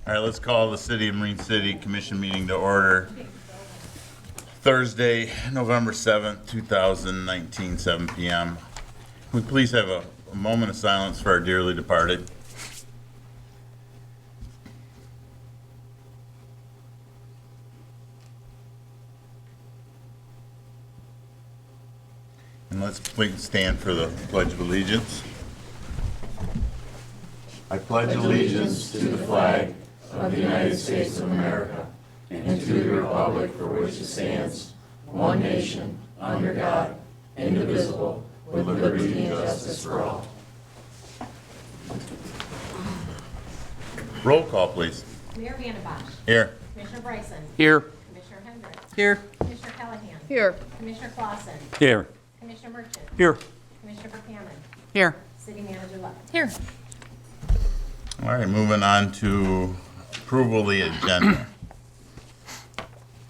All right, let's call the City of Marine City Commission meeting to order. Thursday, November 7th, 2019, 7 p.m. Can we please have a moment of silence for our dearly departed? And let's please stand for the Pledge of Allegiance. I pledge allegiance to the flag of the United States of America and to the republic for which it stands, one nation, under God, indivisible, with liberty and justice for all. Roll call, please. Mayor Vandebosch. Here. Commissioner Bryson. Here. Commissioner Hendricks. Here. Commissioner Callahan. Here. Commissioner Clausen. Here. Commissioner Merchant. Here. Commissioner Buchanan. Here. City Manager Love. Here. All right, moving on to approval of the agenda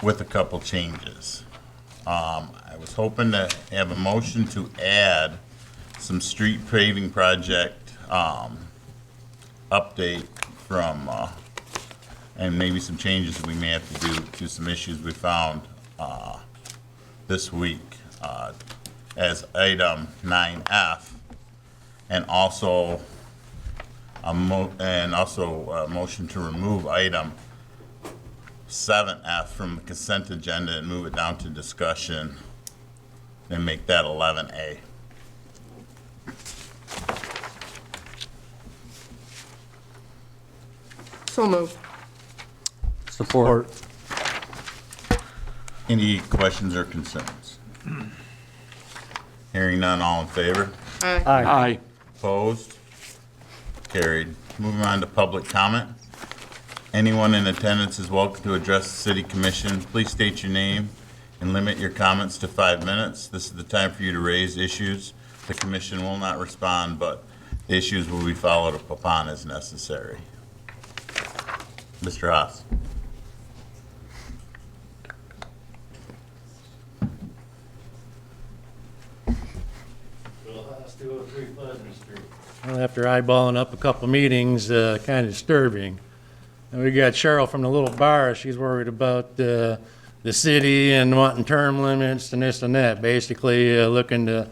with a couple changes. I was hoping to have a motion to add some street paving project update from, and maybe some changes we may have to do to some issues we found this week as item 9F, and also a motion to remove item 7F from the consent agenda and move it down to discussion and make that 11A. So moved. Support. Any questions or concerns? Hearing none, all in favor? Aye. Opposed? Carried. Moving on to public comment. Anyone in attendance is welcome to address the city commission. Please state your name and limit your comments to 5 minutes. This is the time for you to raise issues. The commission will not respond, but the issues will be followed up upon as necessary. Mr. Haas. Well, after eyeballing up a couple meetings, kind of disturbing. And we got Cheryl from the little bar. She's worried about the city and wanting term limits and this and that. Basically, looking to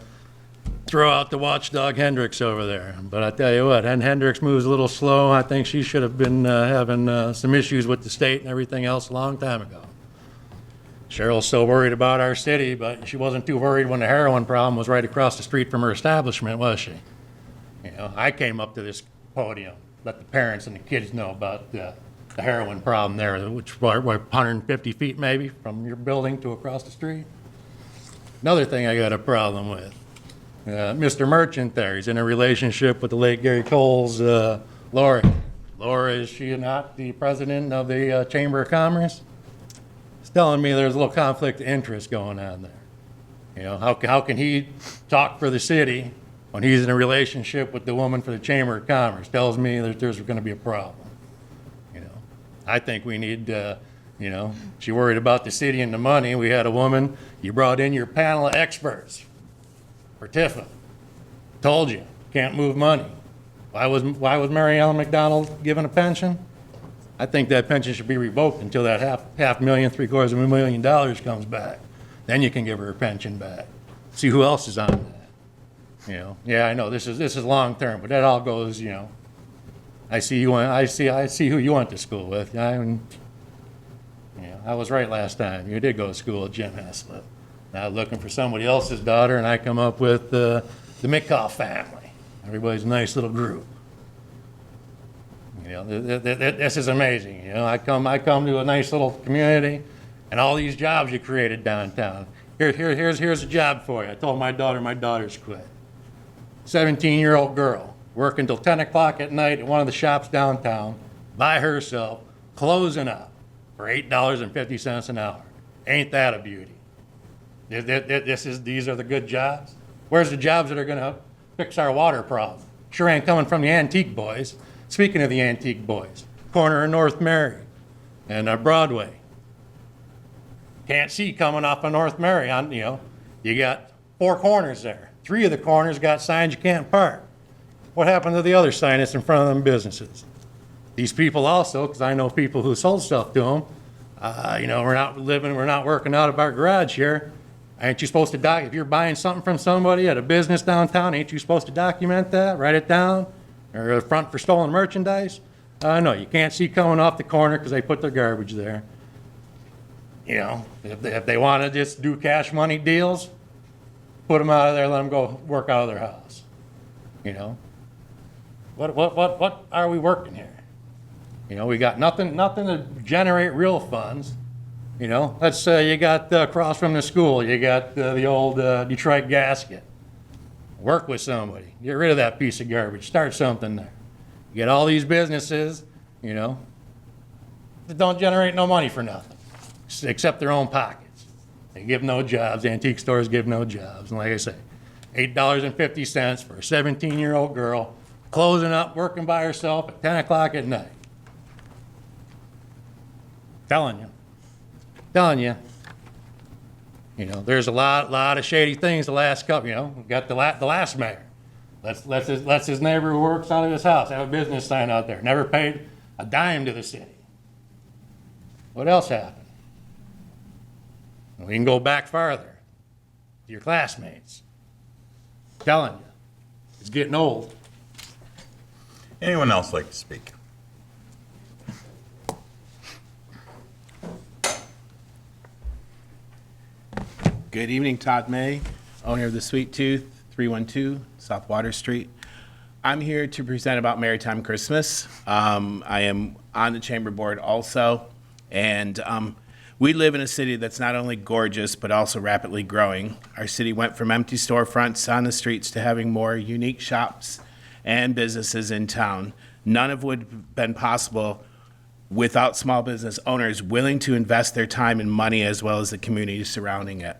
throw out the watchdog Hendricks over there. But I tell you what, Hendricks moves a little slow. I think she should have been having some issues with the state and everything else a long time ago. Cheryl's so worried about our city, but she wasn't too worried when the heroin problem was right across the street from her establishment, was she? You know, I came up to this podium, let the parents and the kids know about the heroin problem there, which was 150 feet maybe from your building to across the street. Another thing I got a problem with, Mr. Merchant there, he's in a relationship with the late Gary Cole's Laura. Laura, is she not the president of the Chamber of Commerce? He's telling me there's a little conflict of interest going on there. You know, how can he talk for the city when he's in a relationship with the woman for the Chamber of Commerce? Tells me that there's going to be a problem. You know, I think we need, you know, she worried about the city and the money. We had a woman, you brought in your panel of experts for Tifa. Told you, can't move money. Why was Mary Ellen McDonald given a pension? I think that pension should be revoked until that half million, $750,000 comes back. Then you can give her pension back. See who else is on that. You know, yeah, I know this is long term, but that all goes, you know. I see who you went to school with. You know, I was right last time. You did go to school with Jim Heslop. Now looking for somebody else's daughter, and I come up with the Mitkoff family. Everybody's a nice little group. You know, this is amazing. You know, I come to a nice little community, and all these jobs you created downtown. Here's a job for you. I told my daughter's quit. 17-year-old girl working till 10 o'clock at night at one of the shops downtown by herself, closing up for $8.50 an hour. Ain't that a beauty? These are the good jobs. Where's the jobs that are going to fix our water problem? Sure ain't coming from the antique boys. Speaking of the antique boys, corner of North Mary and Broadway. Can't see coming off of North Mary. You know, you got 4 corners there. 3 of the corners got signs you can't park. What happened to the other sign that's in front of them businesses? these people also, because I know people who sold stuff to them, we're not working out of our garage here. Ain't you supposed to if you're buying something from somebody at a business downtown, ain't you supposed to document that, write it down, or a front for stolen merchandise? No, you can't see coming off the corner because they put their garbage there. If they want to just do cash money deals, put them out of there, let them go work out of their house. What are we working here? We got nothing to generate real funds. Let's say you got across from the school, you got the old Detroit gasket. Work with somebody. Get rid of that piece of garbage. Start something there. You get all these businesses, that don't generate no money for nothing, except their own pockets. They give no jobs. Antique stores give no jobs. And like I say, $8.50 for a 17-year-old girl closing up, working by herself at 10 o'clock at night. Telling you. There's a lot of shady things the last couple, we got the last mayor. Let's his neighbor who works out of his house have a business sign out there. Never paid a dime to the city. What else happened? We can go back farther. Your classmates. Telling you. It's getting old. Anyone else like to speak? Good evening, Todd May, owner of the Sweet Tooth, 312 South Water Street. I'm here to present about Maritime Christmas. I am on the chamber board also, and we live in a city that's not only gorgeous, but also rapidly growing. Our city went from empty storefronts on the streets to having more unique shops and businesses in town. None of would have been possible without small business owners willing to invest their time and money as well as the community surrounding it.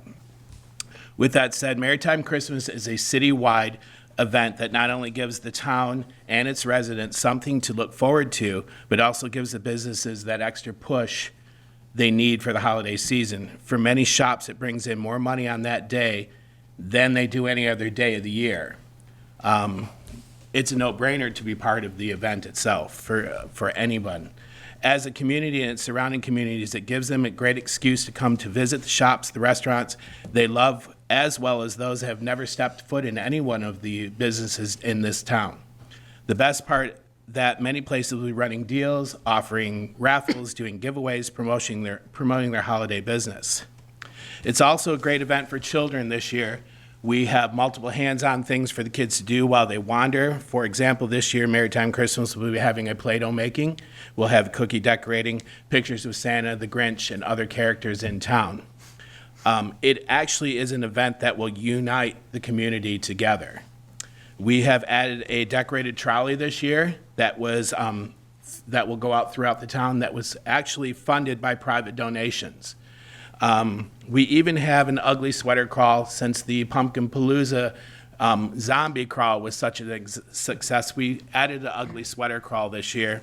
With that said, Maritime Christmas is a citywide event that not only gives the town and its residents something to look forward to, but also gives the businesses that extra push they need for the holiday season. For many shops, it brings in more money on that day than they do any other day of the year. It's a no-brainer to be part of the event itself for anyone. As a community and its surrounding communities, it gives them a great excuse to come to visit the shops, the restaurants they love, as well as those that have never stepped foot in any one of the businesses in this town. The best part that many places will be running deals, offering raffles, doing giveaways, promoting their holiday business. It's also a great event for children this year. We have multiple hands-on things for the kids to do while they wander. For example, this year, Maritime Christmas, will be having a Play-Doh making. We'll have cookie decorating, pictures of Santa, the Grinch, and other characters in town. It actually is an event that will unite the community together. We have added a decorated trolley this year that will go out throughout the town that was actually funded by private donations. We even have an ugly sweater crawl. Since the Pumpkin Palooza zombie crawl was such a success, we added an ugly sweater crawl this year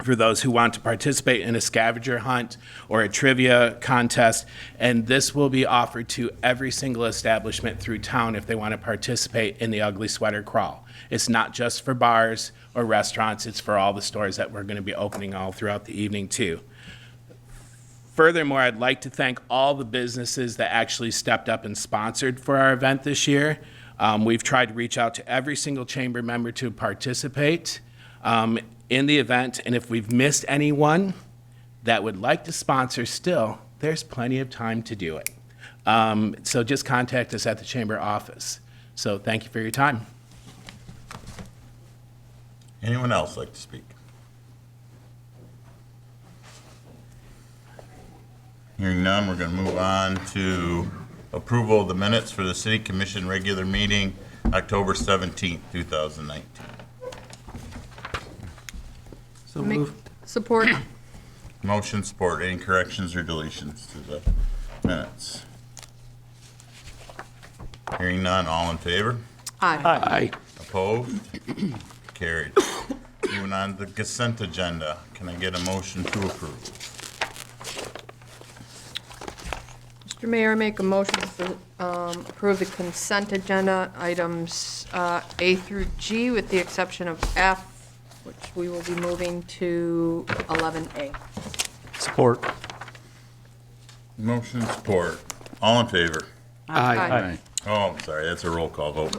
for those who want to participate in a scavenger hunt or a trivia contest, and this will be offered to every single establishment through town if they want to participate in the ugly sweater crawl. It's not just for bars or restaurants, it's for all the stores that we're going to be opening all throughout the evening too. Furthermore, I'd like to thank all the businesses that actually stepped up and sponsored for our event this year. We've tried to reach out to every single chamber member to participate in the event, and if we've missed anyone that would like to sponsor still, there's plenty of time to do it. So just contact us at the chamber office. So thank you for your time. Anyone else like to speak? Hearing none, we're going to move on to approval of the minutes for the City Commission regular meeting, October 17th, 2019. So moved. Support. Motion, support. Any corrections or deletions to the minutes? Hearing none, all in favor? Aye. Aye. Opposed? Carried. Moving on to the consent agenda. Can I get a motion to approve? Mr. Mayor, I make a motion to approve the consent agenda items A through G with the exception of F, which we will be moving to 11A. Support. Motion support. All in favor? Aye. Oh, I'm sorry, that's a roll call vote.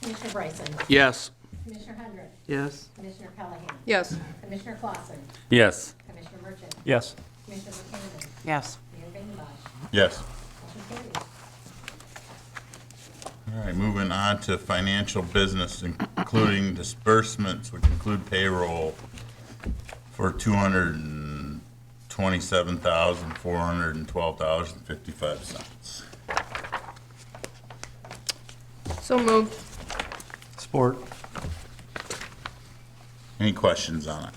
Commissioner Bryson? Yes. Commissioner Hendrick? Yes. Commissioner Callahan? Yes. Commissioner Clausen? Yes. Commissioner Merchant? Yes. Commissioner Buchanan? Yes. Mayor Vandenbosch? Yes. Motion carries. All right, moving on to financial business, including disbursements, which include payroll for $227,412.55. So moved. Support. Any questions on it?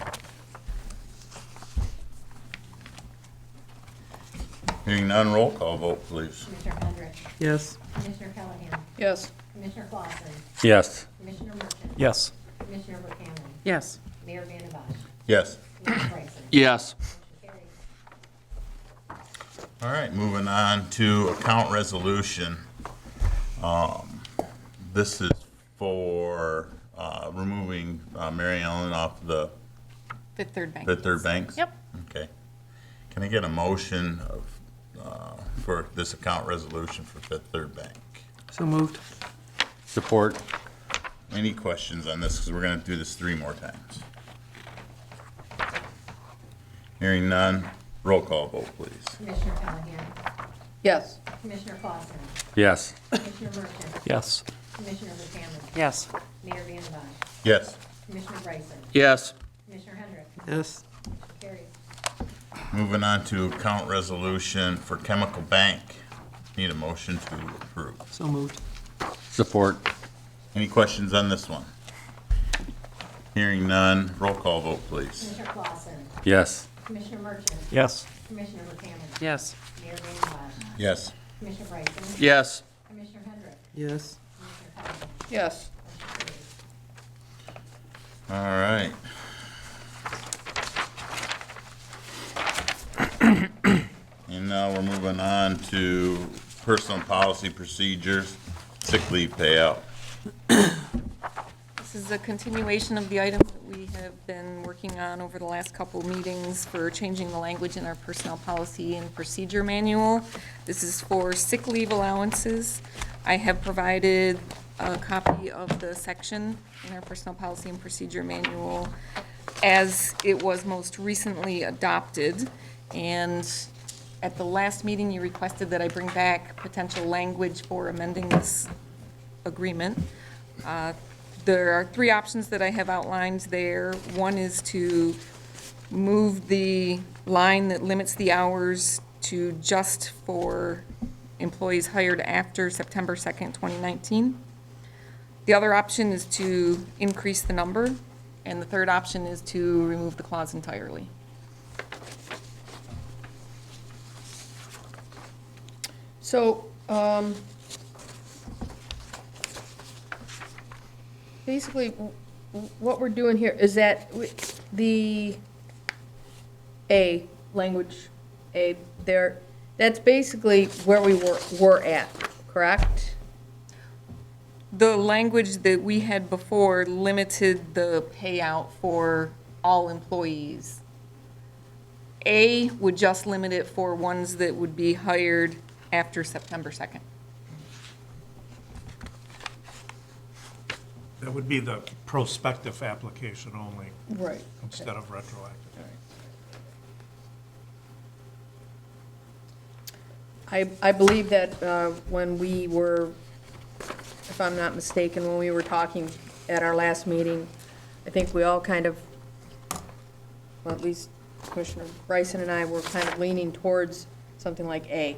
Hearing none, roll call vote, please. Commissioner Hendrick? Yes. Commissioner Callahan? Yes. Commissioner Clausen? Yes. Commissioner Merchant? Yes. Commissioner Buchanan? Yes. Mayor Vandenbosch? Yes. Commissioner Bryson? Yes. Motion carries. All right, moving on to account resolution. This is for removing Mary Ellen off the Fifth Third Bank. Fifth Third Banks? Yep. Okay. Can I get a motion for this account resolution for Fifth Third Bank? So moved. Support. Any questions on this? Because we're going to do this 3 more times. Hearing none, roll call vote, please. Commissioner Callahan? Yes. Commissioner Clausen? Yes. Commissioner Merchant? Yes. Commissioner Buchanan? Yes. Mayor Vandenbosch? Yes. Commissioner Bryson? Yes. Commissioner Hendrick? Yes. Motion carries. Moving on to account resolution for Chemical Bank. Need a motion to approve. So moved. Support. Any questions on this one? Hearing none, roll call vote, please. Commissioner Clausen? Yes. Commissioner Merchant? Yes. Commissioner Buchanan? Yes. Mayor Vandenbosch? Yes. Commissioner Bryson? Yes. Commissioner Hendrick? Yes. Commissioner Callahan? Yes. Motion carries. All right. And now we're moving on to personal policy procedures, sick leave payout. This is a continuation of the items that we have been working on over the last couple meetings for changing the language in our personnel policy and procedure manual. This is for sick leave allowances. I have provided a copy of the section in our personnel policy and procedure manual as it was most recently adopted. And at the last meeting, you requested that I bring back potential language for amending this agreement. There are 3 options that I have outlined there. One is to move the line that limits the hours to just for employees hired after September 2nd, 2019. The other option is to increase the number, and the third option is to remove the clause entirely. So, basically, what we're doing here is that the A, language A, there, that's basically where we were at, correct? The language that we had before limited the payout for all employees. A would just limit it for ones that would be hired after September 2nd. That would be the prospective application only, Right. instead of retroactive. I believe that when we were, if I'm not mistaken, when we were talking at our last meeting, I think we all kind of, well, at least Commissioner Bryson and I were kind of leaning towards something like A.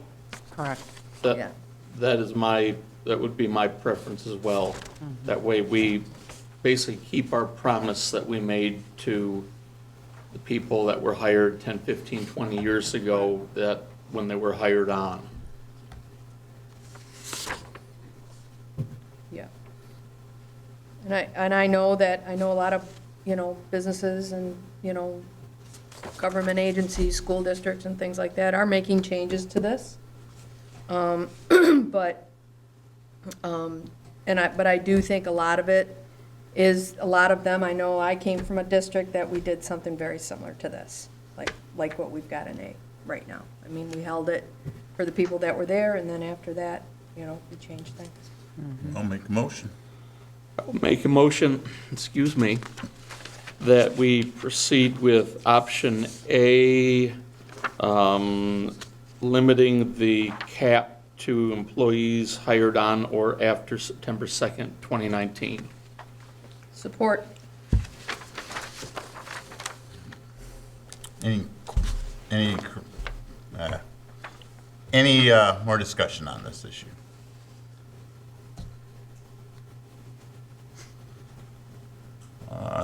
Correct. Yeah. That would be my preference as well. That way we basically keep our promise that we made to the people that were hired 10, 15, 20 years ago, that when they were hired on. Yeah. And I know that, I know a lot of, businesses and, government agencies, school districts and things like that are making changes to this. But I do think a lot of it is a lot of them, I know I came from a district that we did something very similar to this, like what we've got in A right now. I mean, we held it for the people that were there, and then after that, we changed things. I'll make a motion. I'll make a motion, excuse me, that we proceed with option A, limiting the cap to employees hired on or after September 2nd, 2019. Support. Any more discussion on this issue?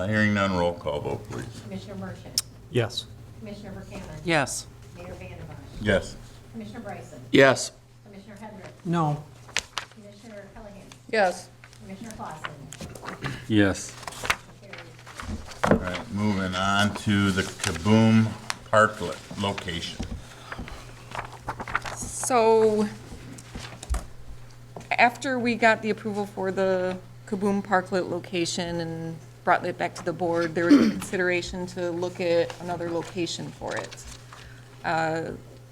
Hearing none, roll call vote, please. Commissioner Merschant, Yes. Commissioner Buchanan, Yes. Mayor Vandenbosch, Yes. Commissioner Bryson, Yes. Commissioner Hendrick, No. Commissioner Callahan, Yes. Commissioner Clausen, Yes. motion carries. All right, moving on to the Kaboom Parklet location. So, after we got the approval for the Kaboom Parklet location and brought it back to the board, there was a consideration to look at another location for it.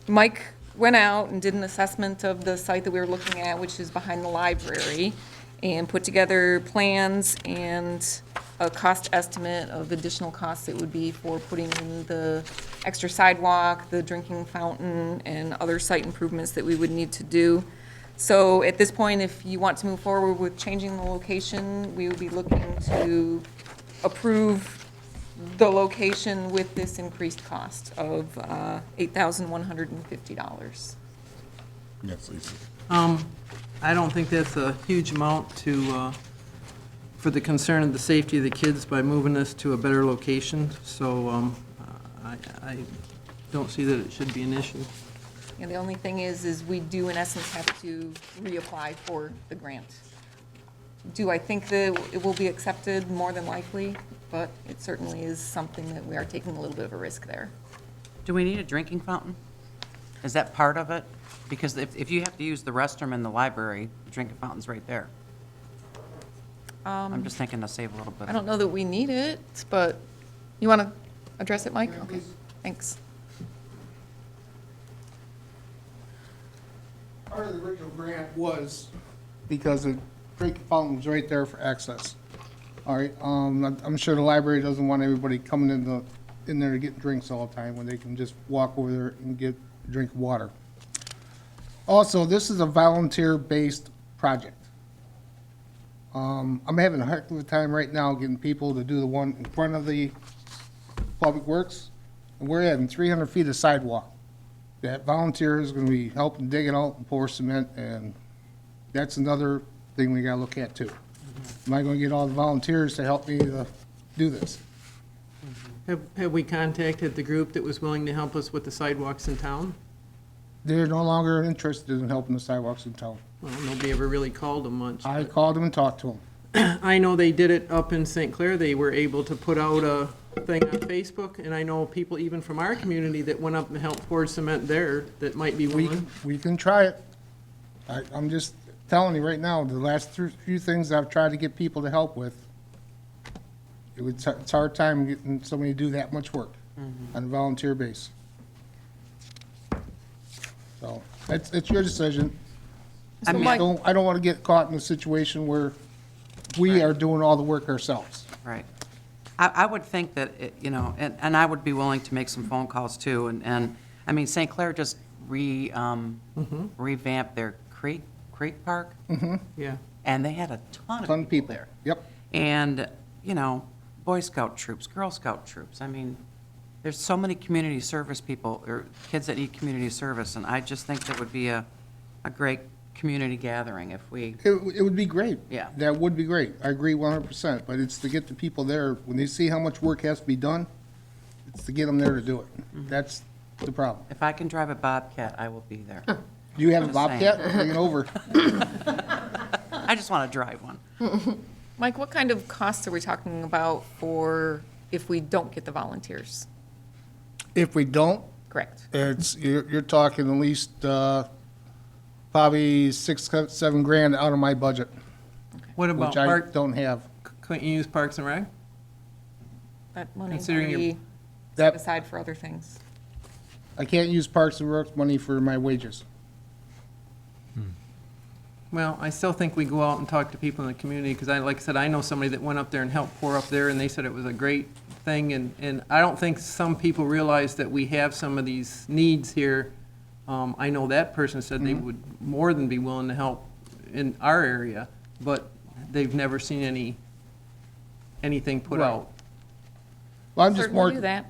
Mike went out and did an assessment of the site that we were looking at, which is behind the library, and put together plans and a cost estimate of additional costs it would be for putting in the extra sidewalk, the drinking fountain, and other site improvements that we would need to do. So at this point, if you want to move forward with changing the location, we would be looking to approve the location with this increased cost of $8,150. Yes, Lisa. I don't think that's a huge amount to, for the concern of the safety of the kids by moving this to a better location. So, I don't see that it should be an issue. And the only thing is we do in essence have to reapply for the grant. Do I think that it will be accepted? More than likely, but it certainly is something that we are taking a little bit of a risk there. Do we need a drinking fountain? Is that part of it? Because if you have to use the restroom in the library, the drinking fountain's right there. I'm just thinking to save a little bit. I don't know that we need it, but you want to address it, Mike? Okay, thanks. Part of the original grant was because the drinking fountain was right there for access. All right, I'm sure the library doesn't want everybody coming in there to get drinks all the time when they can just walk over there and get a drink of water. Also, this is a volunteer-based project. I'm having a heck of a time right now getting people to do the one in front of the Public Works, and we're having 300 feet of sidewalk. That volunteer is gonna be helping dig it out and pour cement, and that's another thing we gotta look at too. Am I gonna get all the volunteers to help me to do this? Have we contacted the group that was willing to help us with the sidewalks in town? They're no longer interested in helping the sidewalks in town. Well, nobody ever really called them much. I called them and talked to them. I know they did it up in St. Clair. They were able to put out a thing on Facebook, and I know people even from our community that went up and helped pour cement there that might be willing. We can try it. I'm just telling you right now, the last few things I've tried to get people to help with, it's a hard time getting somebody to do that much work on a volunteer base. So, it's your decision. So Mike- I don't want to get caught in a situation where we are doing all the work ourselves. Right. I would think that, and I would be willing to make some phone calls too. And I mean, St. Clair just revamped their Creek Park, Yeah. and they had a ton Ton of of people people. there. Yep. And, Boy Scout troops, Girl Scout troops. I mean, there's so many community service people, or kids that need community service, and I just think that would be a great community gathering if we, It would be great. Yeah. That would be great. I agree 100%, but it's to get the people there, when they see how much work has to be done, it's to get them there to do it. That's the problem. if I can drive a Bobcat, I will be there. Do you have a Just Bobcat? Bring it over. I just want to drive one. Mike, what kind of costs are we talking about for if we don't get the volunteers? If we don't, Correct. you're talking at least, probably $6-7 grand out of my budget, What about which I part, don't have. Couldn't you use Parks and Rec? That money's Considering your- already That- set aside for other things. I can't use Parks and Rec money for my wages. Well, I still think we go out and talk to people in the community, because like I said, I know somebody that went up there and helped pour up there, and they said it was a great thing, and I don't think some people realize that we have some of these needs here. I know that person said they would more than be willing to help in our area, but they've never seen anything put Right. out. Well, I'm just more. Certainly do that.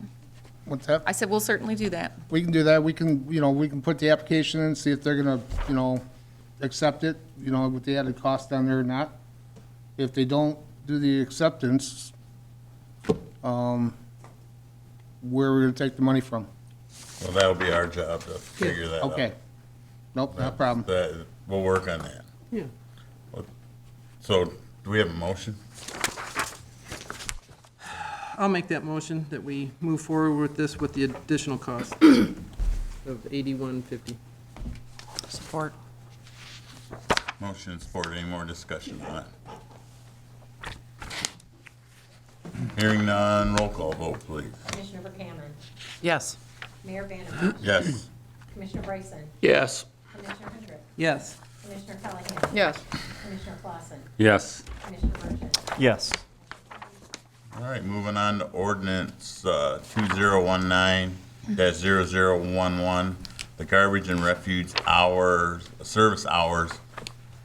What's that? I said, we'll certainly do that. We can do that. We can, we can put the application in, see if they're gonna, accept it, with the added cost down there or not. If they don't do the acceptance, where we're gonna take the money from. Well, that'll be our job to figure that out. Okay. Nope, no problem. We'll work on that. Yeah. So, do we have a motion? I'll make that motion that we move forward with this with the additional cost of $81.50. Support. Motion and support. Any more discussion on it? Hearing none, roll call vote, please. Commissioner Verkaman. Yes. Mayor Vandenbosch. Yes. Commissioner Bryson. Yes. Commissioner Hendrick. Yes. Commissioner Callahan. Yes. Commissioner Clausen. Yes. Commissioner Merschman. Yes. All right, moving on to ordinance 2019-0011, the garbage and refuse hours, service hours,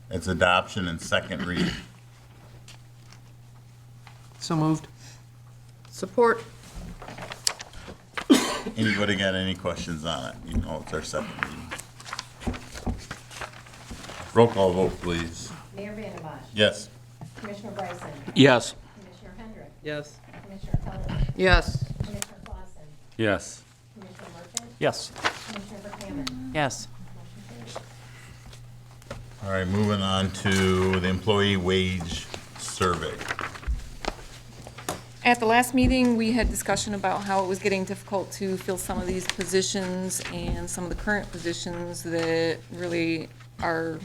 its adoption and second reading. So moved. Support. Anybody got any questions on it? You know, it's our second reading. Roll call vote, please. Mayor Vandenbosch. Yes. Commissioner Bryson. Yes. Commissioner Hendrick. Yes. Commissioner Callahan. Yes. Commissioner Clausen. Yes. Commissioner Merschman. Yes. Commissioner Verkaman. Yes. Motion carries. All right, moving on to the employee wage survey. At the last meeting, we had discussion about how it was getting difficult to fill some of these positions and some of the current positions that really are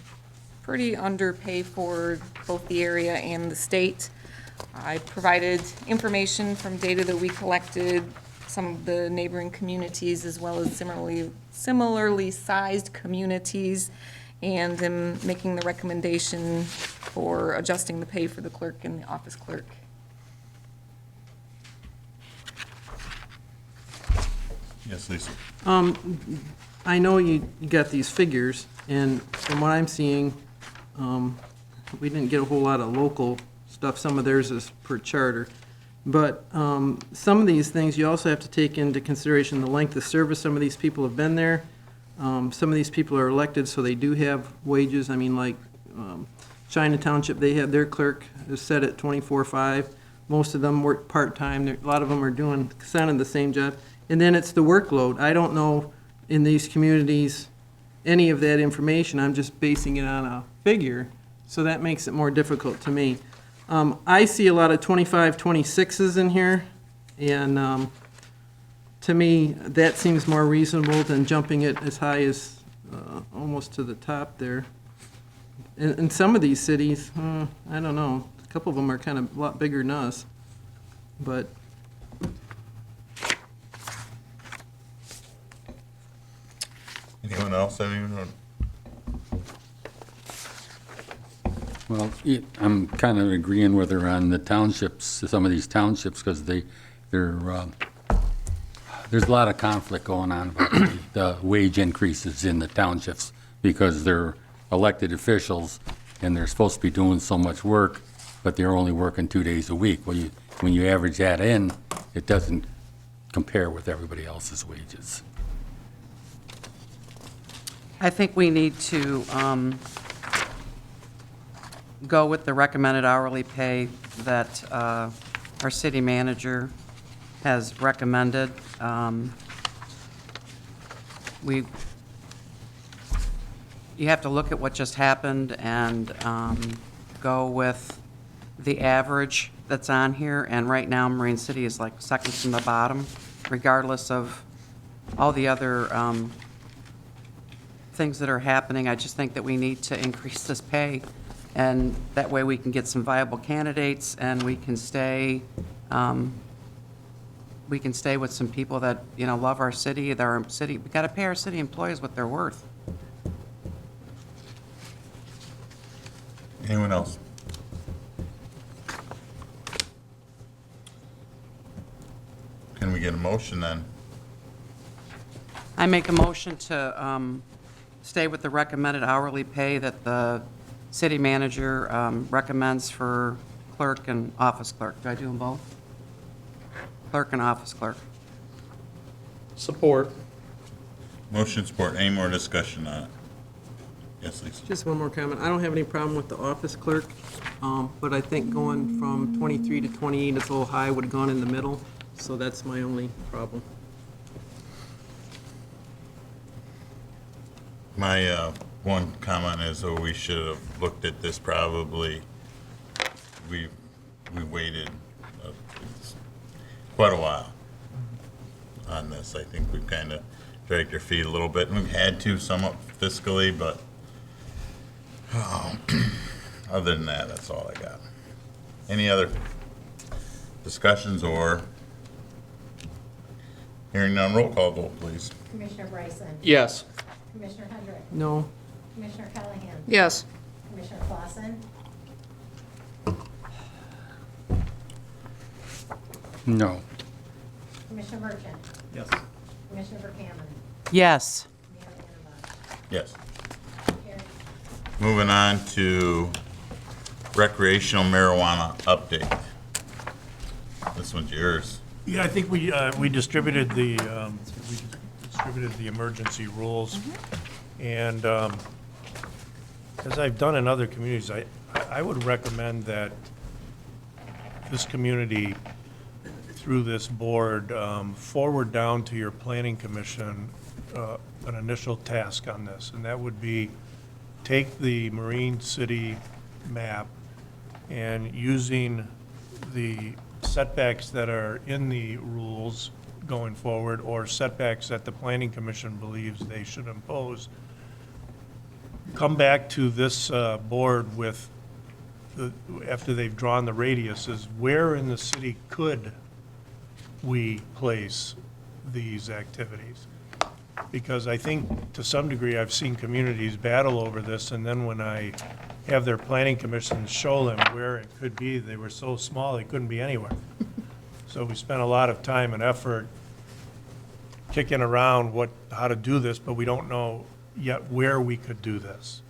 pretty underpaid for both the area and the state. I provided information from data that we collected, some of the neighboring communities as well as similarly sized communities, and am making the recommendation for adjusting the pay for the clerk and the office clerk. Yes, Lisa. I know you got these figures, and from what I'm seeing, we didn't get a whole lot of local stuff. Some of theirs is per charter. But some of these things, you also have to take into consideration the length of service. Some of these people have been there. Some of these people are elected, so they do have wages. I mean, like China Township, they have their clerk is set at 24.5. Most of them work part-time. A lot of them are doing kind of the same job. And then it's the workload. I don't know in these communities any of that information. I'm just basing it on a figure, so that makes it more difficult to me. I see a lot of 25, 26s in here, and to me, that seems more reasonable than jumping it as high as almost to the top there. In some of these cities, I don't know, a couple of them are kind of a lot bigger than us, but Anyone else? Anyone? Well, I'm kind of agreeing with her on the townships, some of these townships, because there's a lot of conflict going on about the wage increases in the townships, because they're elected officials, and they're supposed to be doing so much work, but they're only working 2 days a week. Well, when you average that in, it doesn't compare with everybody else's wages. I think we need to go with the recommended hourly pay that our city manager has recommended. You have to look at what just happened and go with the average that's on here, and right now Marine City is like second from the bottom, regardless of all the other things that are happening. I just think that we need to increase this pay And that way we can get some viable candidates and we can stay with some people that, you know, love our city, we gotta pay our city employees what they're worth. Anyone else? Can we get a motion then? I make a motion to stay with the recommended hourly pay that the city manager recommends for clerk and office clerk. Do I do them both? Clerk and office clerk. Support. Motion support. Any more discussion on it? Yes, Lisa. Just one more comment. I don't have any problem with the office clerk, but I think going from 23 to 28 is a little high, would have gone in the middle, so that's my only problem. My one comment is, we should have looked at this probably, we waited quite a while on this. I think we've kind of dragged our feet a little bit, and we've had to somewhat fiscally, but other than that, that's all I got. Any other discussions or hearing none? Roll call vote, please. Commissioner Bryson? Yes. Commissioner Hendrick? No. Commissioner Callahan? Yes. Commissioner Clausen? No. Commissioner Merchant? Yes. Commissioner Verkaman? Yes. Mayor Annabelle? Yes. Carried. Moving on to recreational marijuana update. This one's yours. Yeah, I think we distributed the emergency rules. And as I've done in other communities, I would recommend that this community, through this board, forward down to your planning commission an initial task on this, and that would be take the Marine City map and using the setbacks that are in the rules going forward, or setbacks that the planning commission believes they should impose, come back to this board with, after they've drawn the radiuses, where in the city could we place these activities? Because I think, to some degree, I've seen communities battle over this, and then when I have their planning commissions show them where it could be, they were so small, they couldn't be anywhere. So we spent a lot of time and effort kicking around how to do this, but we don't know yet where we could do this.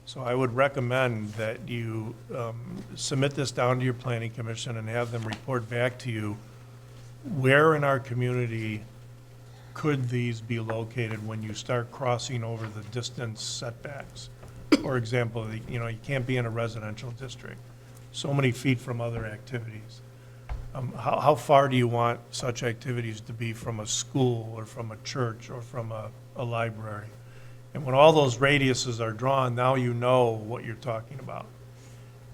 So I would recommend that you submit this down to your planning commission and have them report back to you where in our community could these be located when you start crossing over the distance setbacks. For example, you can't be in a residential district, so many feet from other activities. How far do you want such activities to be from a school or from a church or from a library? And when all those radiuses are drawn, now you know what you're talking about.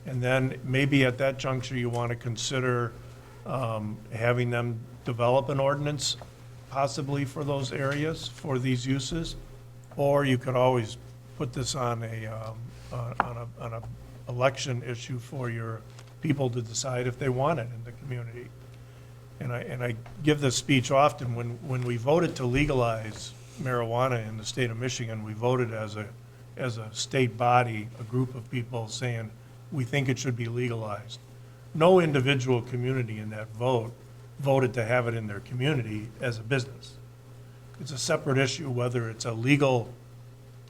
And then maybe at that juncture, you want to consider having them develop an ordinance possibly for those areas, for these uses, or you could always put this on a election issue for your people to decide if they want it in the community. And I give this speech often. When we voted to legalize marijuana in the state of Michigan, we voted as a state body, a group of people saying, we think it should be legalized. No individual community in that vote voted to have it in their community as a business. It's a separate issue whether it's a legal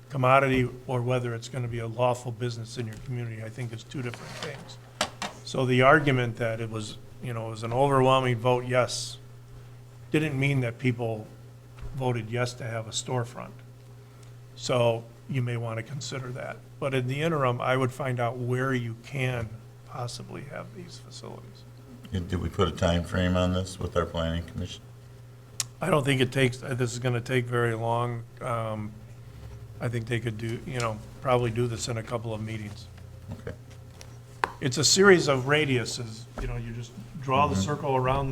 commodity or whether it's going to be a lawful business in your community. I think it's two different things. So the argument that it was an overwhelming vote yes didn't mean that people voted yes to have a storefront. So you may want to consider that. But in the interim, I would find out where you can possibly have these facilities. Did we put a time frame on this with our planning commission? I don't think this is going to take very long. I think they could probably do this in a couple of meetings. Okay. It's a series of radiuses, you just draw the circle around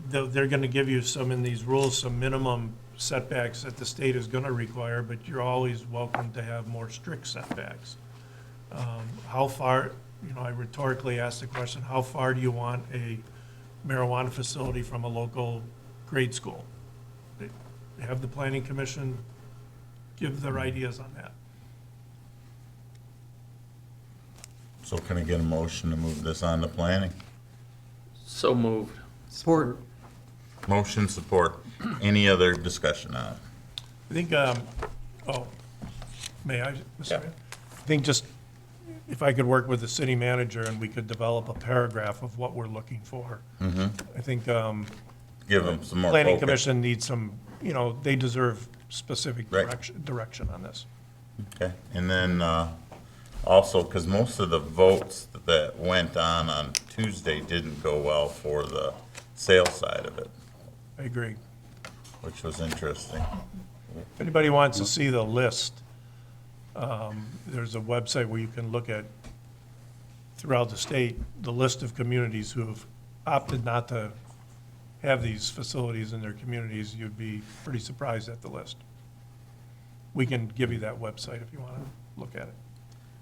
they're going to give you in these rules, some minimum setbacks that the state is going to require, but you're always welcome to have more strict setbacks. How far, I rhetorically asked the question, how far do you want a marijuana facility from a local grade school? They have the planning commission give their ideas on that. So can I get a motion to move this on to planning? So moved. Support. Motion support. Any other discussion on it? I think, may I, Mr. Yeah. Mayor? I think just, if I could work with the city manager and we could develop a paragraph of what we're looking for. I think Give them some more planning focus. commission needs some, they deserve specific Right. direction on this. Okay, and then also, because most of the votes that went on Tuesday didn't go well for the sales side of it, I agree. which was interesting. If anybody wants to see the list, there's a website where you can look at, throughout the state, the list of communities who have opted not to have these facilities in their communities. You'd be pretty surprised at the list. We can give you that website if you want to look at it.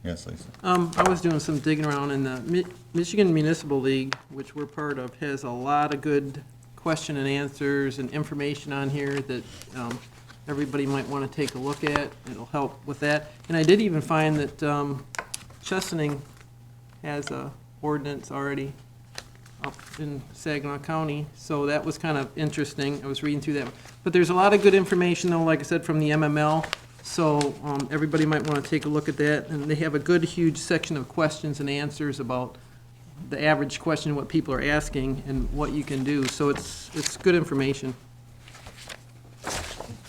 Yes, Lisa? I was doing some digging around, and the Michigan Municipal League, which we're part of, has a lot of good question and answers and information on here that everybody might want to take a look at. It'll help with that. And I did even find that Chesaning has a ordinance already up in Saginaw County, so that was kind of interesting. I was reading through that. But there's a lot of good information, though, like I said, from the MML, so everybody might want to take a look at that. And they have a good, huge section of questions and answers about the average question, what people are asking, and what you can do. So it's good information.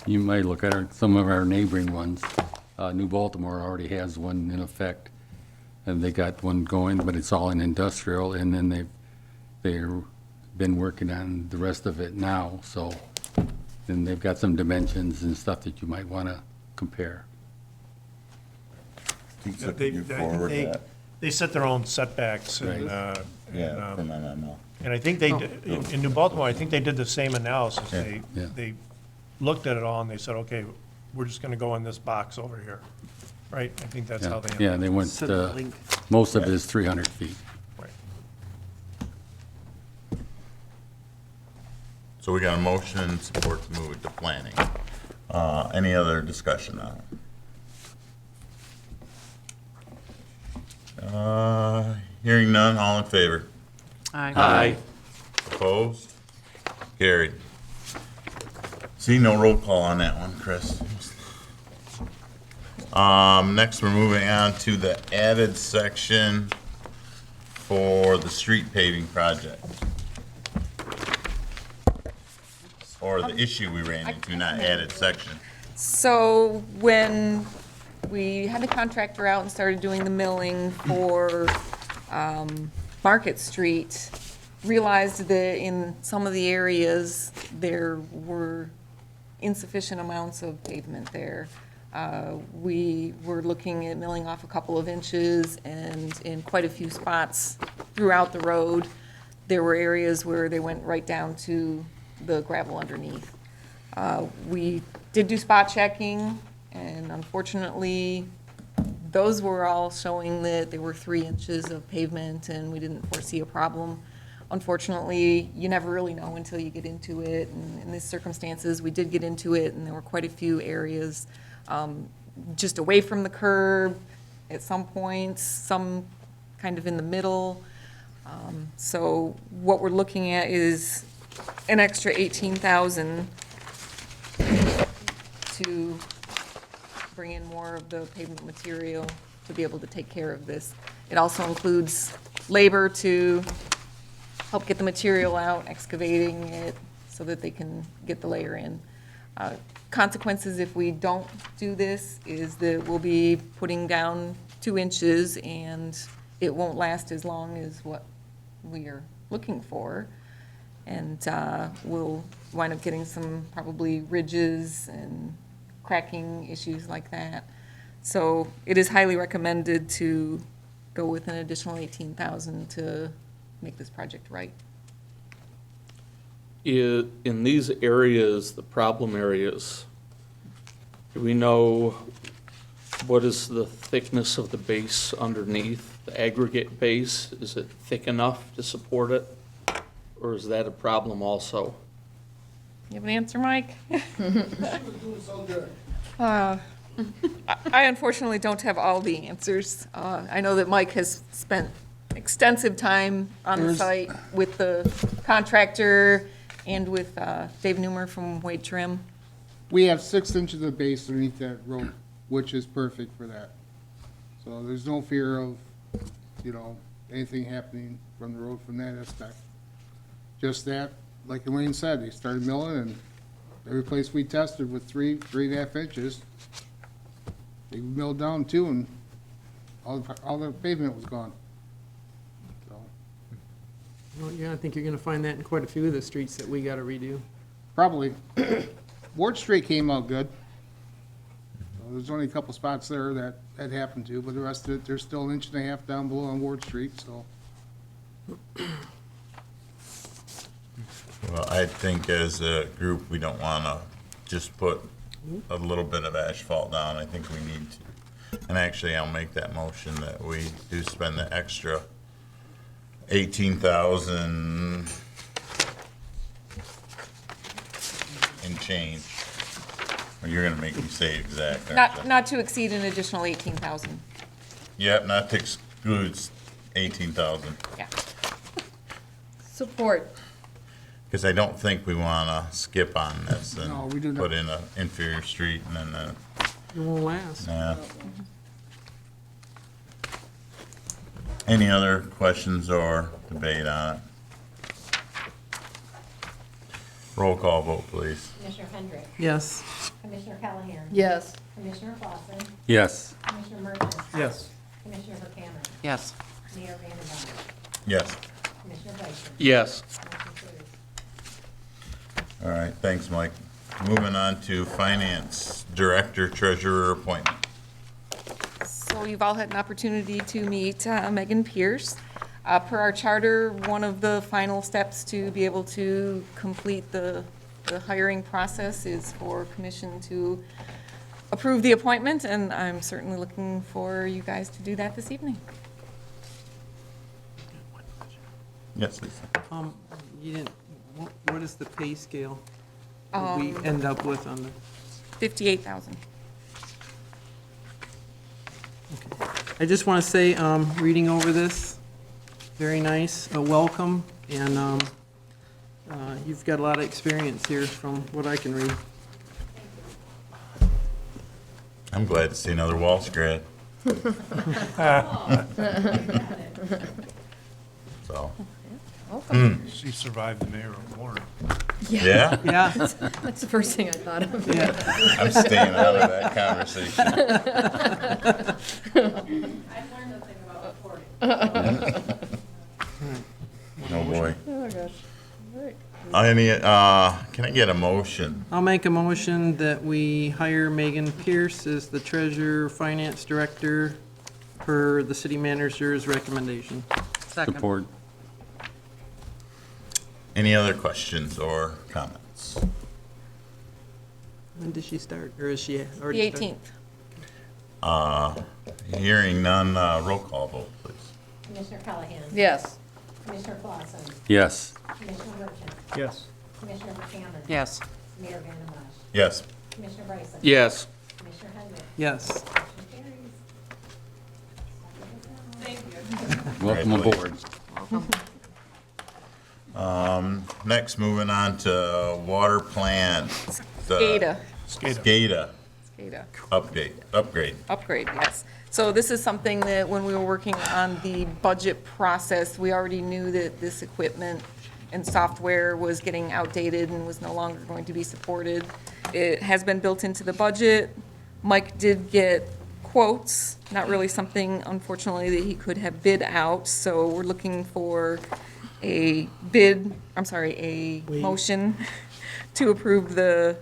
You might look at some of our neighboring ones. New Baltimore already has one in effect, and they got one going, but it's all in industrial, and then they've been working on the rest of it now, so then they've got some dimensions and stuff that you might want to compare. Lisa, They- could you they- forward they- that? They set their own setbacks and, Yeah, from MML. and I think they, in New Baltimore, I think they did the same analysis. Yeah. Yeah. They looked at it all and they said, okay, we're just gonna go in this box over here, right? I think that's how they. Yeah, they went, Send a link. most of it is 300 feet. Right. So we got a motion and support to move it to planning. Any other discussion on it? Hearing none, all in favor? Aye. Opposed? Carried. See, no roll call on that one, Chris. Next, we're moving on to the added section for the street paving project. Or the issue we ran into, not added section. So when we had the contractor out and started doing the milling for Market Street, realized that in some of the areas, there were insufficient amounts of pavement there. We were looking at milling off a couple of inches, and in quite a few spots throughout the road, there were areas where they went right down to the gravel underneath. We did do spot checking, and unfortunately, those were all showing that there were 3 inches of pavement, and we didn't foresee a problem. Unfortunately, you never really know until you get into it, and in these circumstances, we did get into it, and there were quite a few areas just away from the curb at some points, some kind of in the middle. So what we're looking at is an extra 18,000 to bring in more of the pavement material to be able to take care of this. It also includes labor to help get the material out, excavating it so that they can get the layer in. Consequences if we don't do this is that we'll be putting down 2 inches and it won't last as long as what we are looking for. And we'll wind up getting some probably ridges and cracking issues like that. So it is highly recommended to go with an additional 18,000 to make this project right. in these areas, the problem areas, do we know what is the thickness of the base underneath, the aggregate base? Is it thick enough to support it? Or is that a problem also? You have an answer, Mike? I unfortunately don't have all the answers. I know that Mike has spent extensive time on the site with the contractor and with Dave Newmer from Wade Trim. We have 6 inches of base underneath that road, which is perfect for that. So there's no fear of, anything happening from the road from that aspect. Just that, like Elaine said, they started milling, and every place we tested with 3.5 inches, they milled down 2, and all the pavement was gone. So, Well, yeah, I think you're gonna find that in quite a few of the streets that we gotta redo. probably. Ward Street came out good. So there's only a couple spots there that happened to, but the rest of it, there's still 1.5 inches down below on Ward Street, so. Well, I think as a group, we don't want to just put a little bit of asphalt down. I think we need to. And actually, I'll make that motion that we do spend the extra 18,000 and change. Well, you're gonna make me say exact, aren't you? Not to exceed an additional 18,000. Yep, not to exclude 18,000. Yeah. Support. Because I don't think we want to skip on this No, we do and not. put in an inferior street and then, It won't last. yeah. Any other questions or debate on it? Roll call vote, please. Commissioner Hendrick, Yes. Commissioner Callahan. Yes. Commissioner Clausen, Yes. Commissioner Mertens, Yes. Commissioner Buchanan, Yes. Mayor Vandenbach, Yes. Commissioner Bryson. Yes. Motion carries. All right, thanks, Mike. Moving on to Finance Director Treasurer appointment. So you've all had an opportunity to meet Megan Pierce. Per our charter, one of the final steps to be able to complete the hiring process is for commission to approve the appointment, and I'm certainly looking for you guys to do that this evening. Yes, Lisa. You didn't, what is the pay scale that we end up with on the? 58,000. I just want to say, reading over this, very nice, a welcome, and you've got a lot of experience here from what I can read. I'm glad to see another Walsh grad. So, She survived the mayor of Warren. yeah, Yeah, That's the first thing I thought of. yeah. I'm staying out of that conversation. I've learned a thing about reporting. Oh, boy. Oh, gosh. All right. Can I get a motion? I'll make a motion that we hire Megan Pierce as the treasurer, finance director, per the city manager's recommendation. Second. Support. Any other questions or comments? When does she start, or is she The already started? 18th. Hearing none, roll call vote, please. Commissioner Callahan. Yes. Commissioner Clausen, Yes. Commissioner Merchant, Yes. Commissioner Buchanan. Yes. Mayor Vandenbach, Yes. Commissioner Bryson. Yes. Commissioner Hendrick. Yes. Motion carries. Welcome aboard. Next, moving on to water plant. SCADA. SCADA SCADA. upgrade. Yes. So this is something that when we were working on the budget process, we already knew that this equipment and software was getting outdated and was no longer going to be supported. It has been built into the budget. Mike did get quotes, not really something, unfortunately, that he could have bid out. So we're looking for a motion to approve the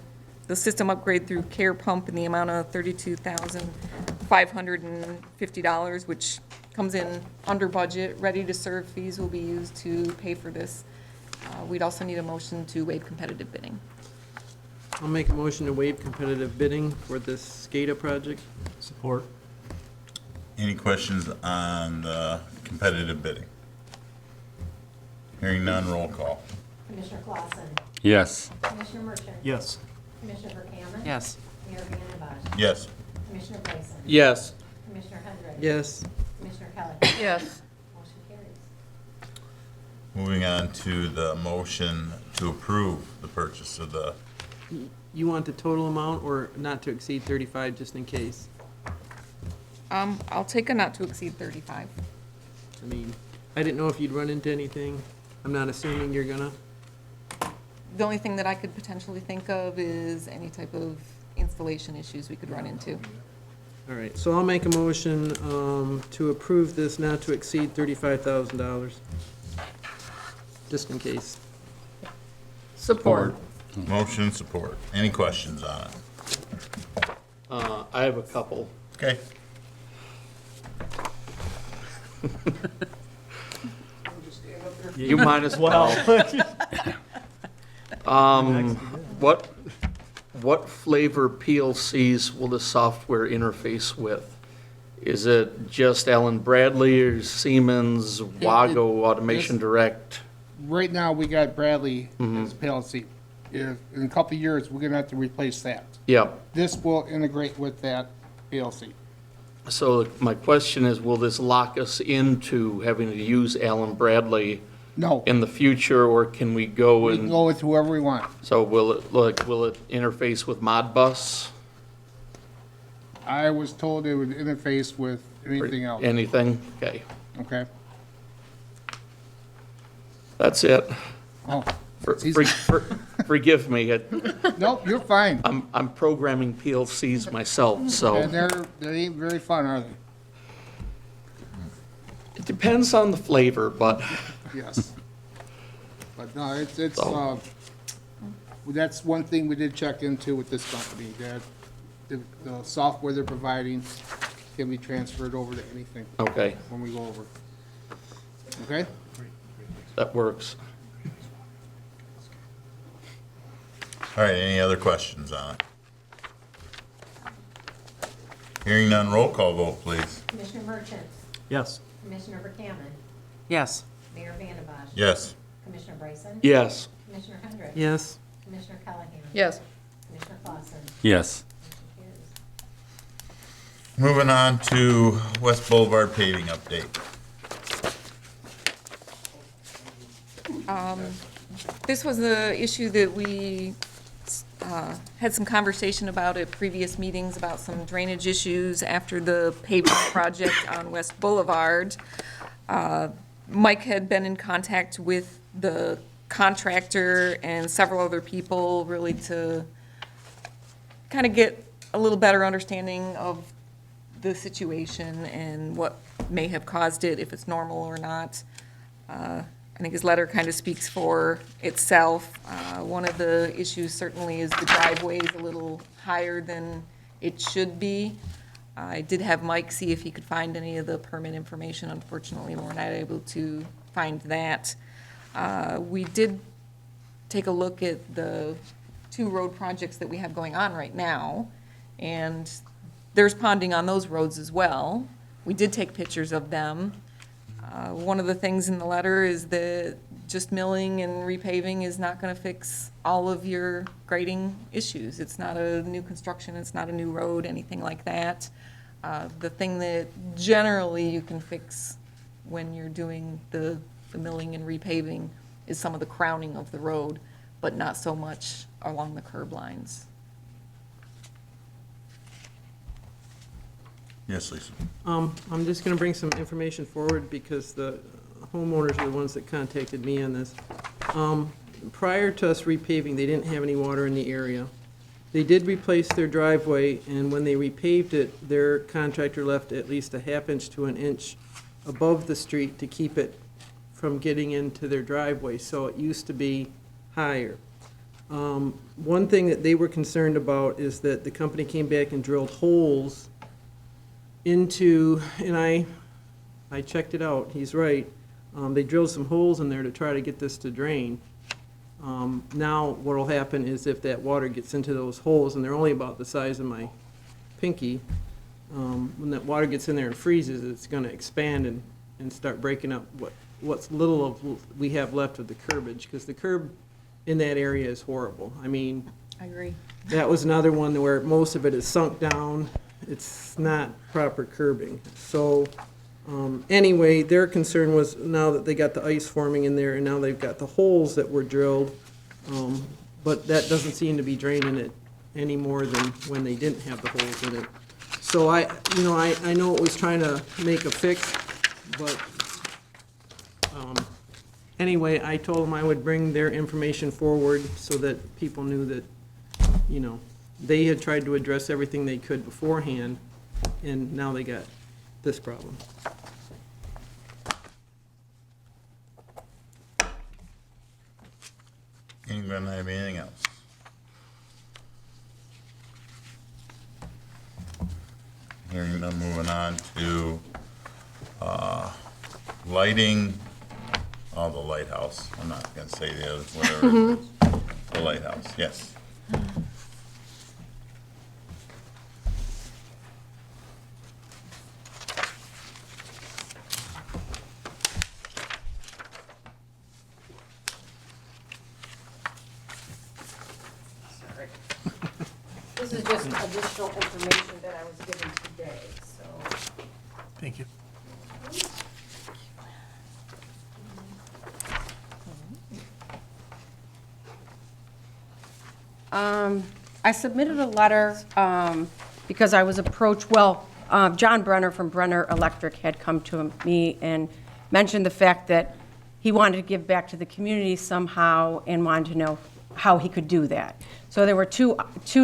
system upgrade through Care Pump in the amount of $32,550, which comes in under budget. Ready-to-serve fees will be used to pay for this We'd also need a motion to waive competitive bidding. I'll make a motion to waive competitive bidding for this SCADA project. Support. Any questions on the competitive bidding? Hearing none, roll call. Commissioner Clausen, Yes. Commissioner Merchant, Yes. Commissioner Verkaman. Yes. Mayor Vandembosh, Yes. Commissioner Bryson, Yes. Commissioner Hendrick. Yes. Commissioner Kelly. Yes. Motion carries. Moving on to the motion to approve the purchase of the, You want the total amount or not to exceed 35, just in case? I'll take a not to exceed 35. I mean, I didn't know if you'd run into anything. I'm not assuming you're gonna. The only thing that I could potentially think of is any type of installation issues we could run into. All right, so I'll make a motion to approve this not to exceed $35,000, just in case. Support. motion support. Any questions on it? I have a couple. Okay. You might as well. What flavor PLCs will the software interface with? Is it just Allen Bradley or Siemens, Wago, Automation it's- Direct? Right now, we got Bradley as PLC. If, in a couple of years, we're gonna have to replace that. Yep. This will integrate with that PLC. So my question is, will this lock us into having to use Allen Bradley No, in the future, or can we go we can and, go with whoever we want. so will it interface with Modbus? I was told it would interface with anything else, Anything? Okay, okay? that's it. Oh, Forgive me, nope, you're fine. I'm programming PLCs myself, And so they ain't very fun, are they? it depends on the flavor, but Yes. But no, it's, So- that's one thing we did check into with this company, that the software they're providing can be transferred over to anything okay, when we go over. Okay? that works. All right, any other questions on it? Hearing none, roll call vote, please. Commissioner Merchant, Yes. Commissioner Verkaman, Yes. Mayor Vandembosh. Yes. Commissioner Bryson. Yes. Commissioner Hendrick. Yes. Commissioner Callahan. Yes. Commissioner Clausen. Yes. Motion carries. Moving on to West Boulevard paving update. This was the issue that we had some conversation about at previous meetings about some drainage issues after the paving project on West Boulevard. Mike had been in contact with the contractor and several other people really to kind of get a little better understanding of the situation and what may have caused it, if it's normal or not. I think his letter kind of speaks for itself. One of the issues certainly is the driveway is a little higher than it should be. I did have Mike see if he could find any of the permit information. Unfortunately, we were not able to find that. We did take a look at the two road projects that we have going on right now, and there's ponding on those roads as well. We did take pictures of them. One of the things in the letter is that just milling and repaving is not going to fix all of your grading issues. It's not a new construction, it's not a new road, anything like that. The thing that generally you can fix when you're doing the milling and repaving is some of the crowning of the road, but not so much along the curb lines. Yes, Lisa. I'm just gonna bring some information forward because the homeowners are the ones that contacted me on this. Prior to us repaving, they didn't have any water in the area. They did replace their driveway, and when they repaved it, their contractor left at least a half-inch to an inch above the street to keep it from getting into their driveway, so it used to be higher. One thing that they were concerned about is that the company came back and drilled holes into, and I checked it out, he's right. They drilled some holes in there to try to get this to drain. Now, what'll happen is if that water gets into those holes, and they're only about the size of my pinky, when that water gets in there and freezes, it's gonna expand and start breaking up what's little of we have left of the curbage, because the curb in that area is horrible. I mean, I agree. that was another one where most of it is sunk down. It's not proper curbing. So, anyway, their concern was now that they got the ice forming in there and now they've got the holes that were drilled, but that doesn't seem to be draining it any more than when they didn't have the holes in it. So I know it was trying to make a fix, but, anyway, I told them I would bring their information forward so that people knew that, they had tried to address everything they could beforehand, and now they got this problem. Anyone have anything else? Hearing none, moving on to lighting, the lighthouse. I'm not gonna say the other, whatever it is. The lighthouse, yes. This is just additional information that I was given today, so. Thank you. I submitted a letter because I was approached, John Brenner from Brenner Electric had come to me and mentioned the fact that he wanted to give back to the community somehow and wanted to know how he could do that. So there were two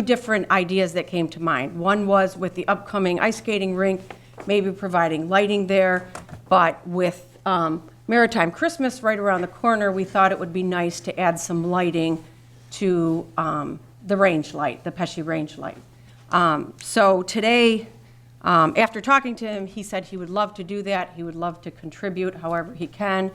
different ideas that came to mind. One was with the upcoming ice skating rink, maybe providing lighting there, but with Maritime Christmas right around the corner, we thought it would be nice to add some lighting to the range light, the Pesci range light. So today, after talking to him, he said he would love to do that. He would love to contribute however he can.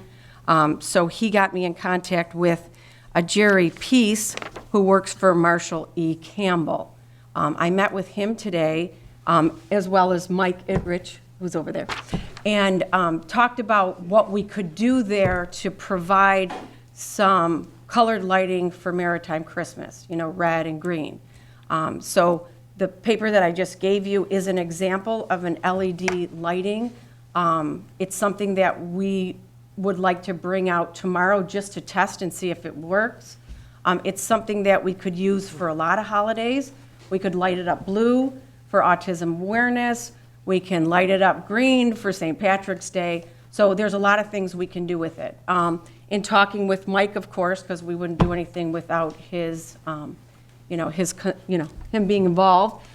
So he got me in contact with a Jerry Peace who works for Marshall E. Campbell. I met with him today, as well as Mike Itrich, who's over there, and talked about what we could do there to provide some colored lighting for Maritime Christmas, red and green. So the paper that I just gave you is an example of an LED lighting. It's something that we would like to bring out tomorrow just to test and see if it works. It's something that we could use for a lot of holidays. We could light it up blue for autism awareness. We can light it up green for St. Patrick's Day. So there's a lot of things we can do with it. In talking with Mike, of course, because we wouldn't do anything without his, him being involved,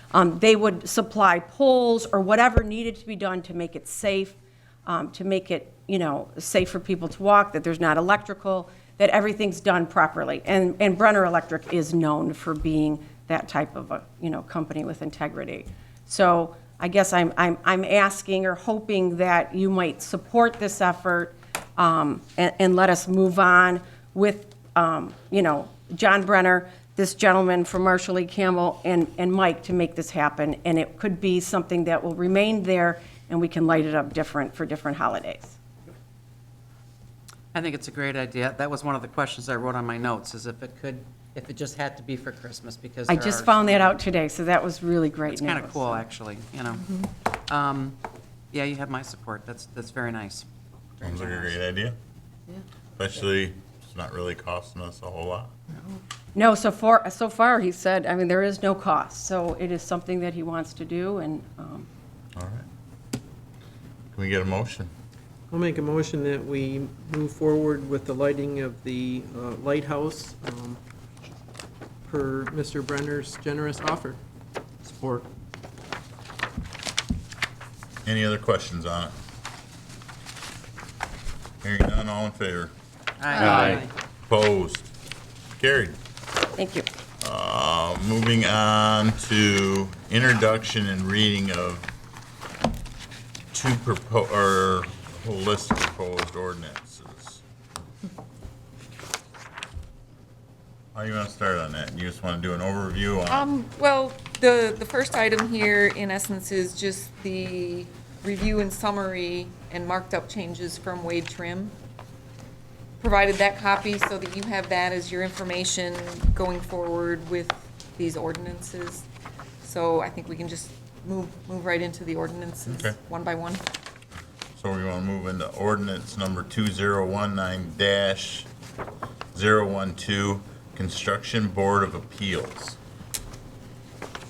they would supply poles or whatever needed to be done to make it safe, to make it, safe for people to walk, that there's not electrical, that everything's done properly. And Brenner Electric is known for being that type of a, company with integrity. So I guess I'm asking or hoping that you might support this effort, and let us move on with, John Brenner, this gentleman from Marshall E. Campbell, and Mike to make this happen. And it could be something that will remain there, and we can light it up different for different holidays. I think it's a great idea. That was one of the questions I wrote on my notes, is if it just had to be for Christmas, because I there just are found so that many- out today, so that was really great It's news. kind of cool, actually, Yeah, you have my support. That's very nice. Very Sounds like a generous. great idea. Especially, it's not really costing us a whole lot. No, so far, he said, there is no cost, so it is something that he wants to do, and, All right. Can we get a motion? I'll make a motion that we move forward with the lighting of the lighthouse per Mr. Brenner's generous offer. Support. Any other questions on it? Hearing none, all in favor? Aye. Opposed? Carried. thank you. Moving on to introduction and reading of whole list of proposed ordinances. How you want to start on that? You just want to do an overview on? Well, the first item here, in essence, is just the review and summary and marked up changes from Wade Trim. Provided that copy so that you have that as your information going forward with these ordinances. So I think we can just move right into the ordinances, Okay. one by one. So we want to move into ordinance number 2019-012, Construction Board of Appeals.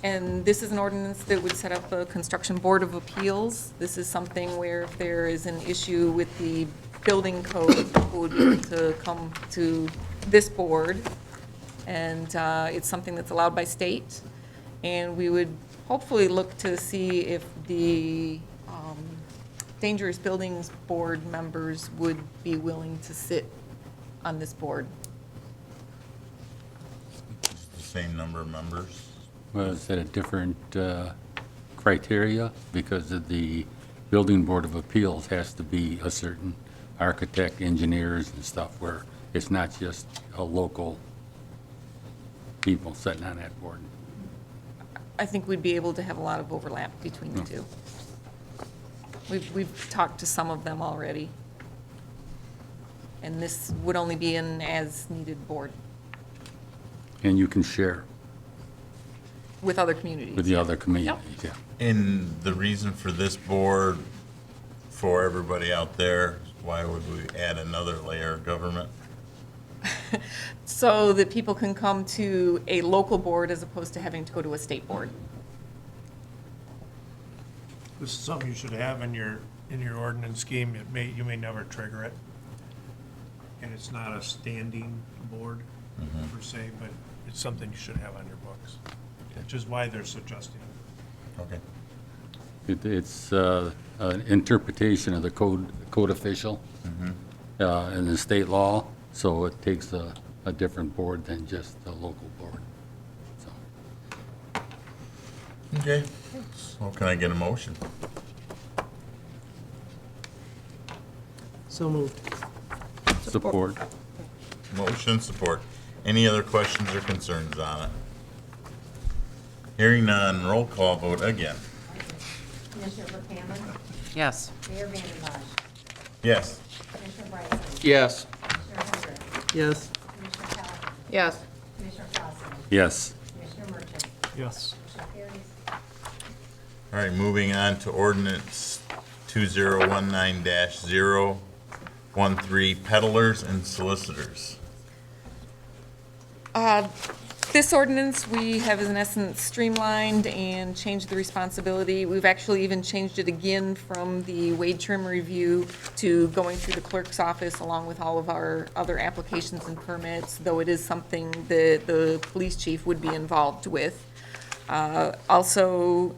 And this is an ordinance that would set up a construction board of appeals. This is something where if there is an issue with the building code, people would be able to come to this board. And it's something that's allowed by state. And we would hopefully look to see if the dangerous buildings board members would be willing to sit on this board. The same number of members. Well, is that a different criteria? Because of the Building Board of Appeals has to be a certain architect, engineers and stuff, where it's not just a local people sitting on that board. I think we'd be able to have a lot of overlap between the two. We've talked to some of them already. And this would only be an as-needed board And you can share with other communities. with the other communities, yeah. And the reason for this board, for everybody out there, why would we add another layer of government? So that people can come to a local board as opposed to having to go to a state board. This is something you should have in your ordinance scheme. You may never trigger it. And it's not a standing board per se, but it's something you should have on your books, which is why they're suggesting it. Okay. It's an interpretation of the code official in the state law, so it takes a different board than just a local board. So, Okay. So can I get a motion? So moved. support. Motion, support. Any other questions or concerns on it? Hearing none, roll call vote again. Commissioner Buchanan, Yes. Mayor Vandenbosch, Yes. Commissioner Bryson, Yes. Commissioner Hendrick, Yes. Commissioner Talbot, Yes. Commissioner Clausen, Yes. Commissioner Merchant, Yes. motion carries. All right, moving on to ordinance 2019-013, peddlers and solicitors. This ordinance, we have in essence streamlined and changed the responsibility. We've actually even changed it again from the Wade Trim review to going through the clerk's office along with all of our other applications and permits, though it is something that the police chief would be involved with. Also,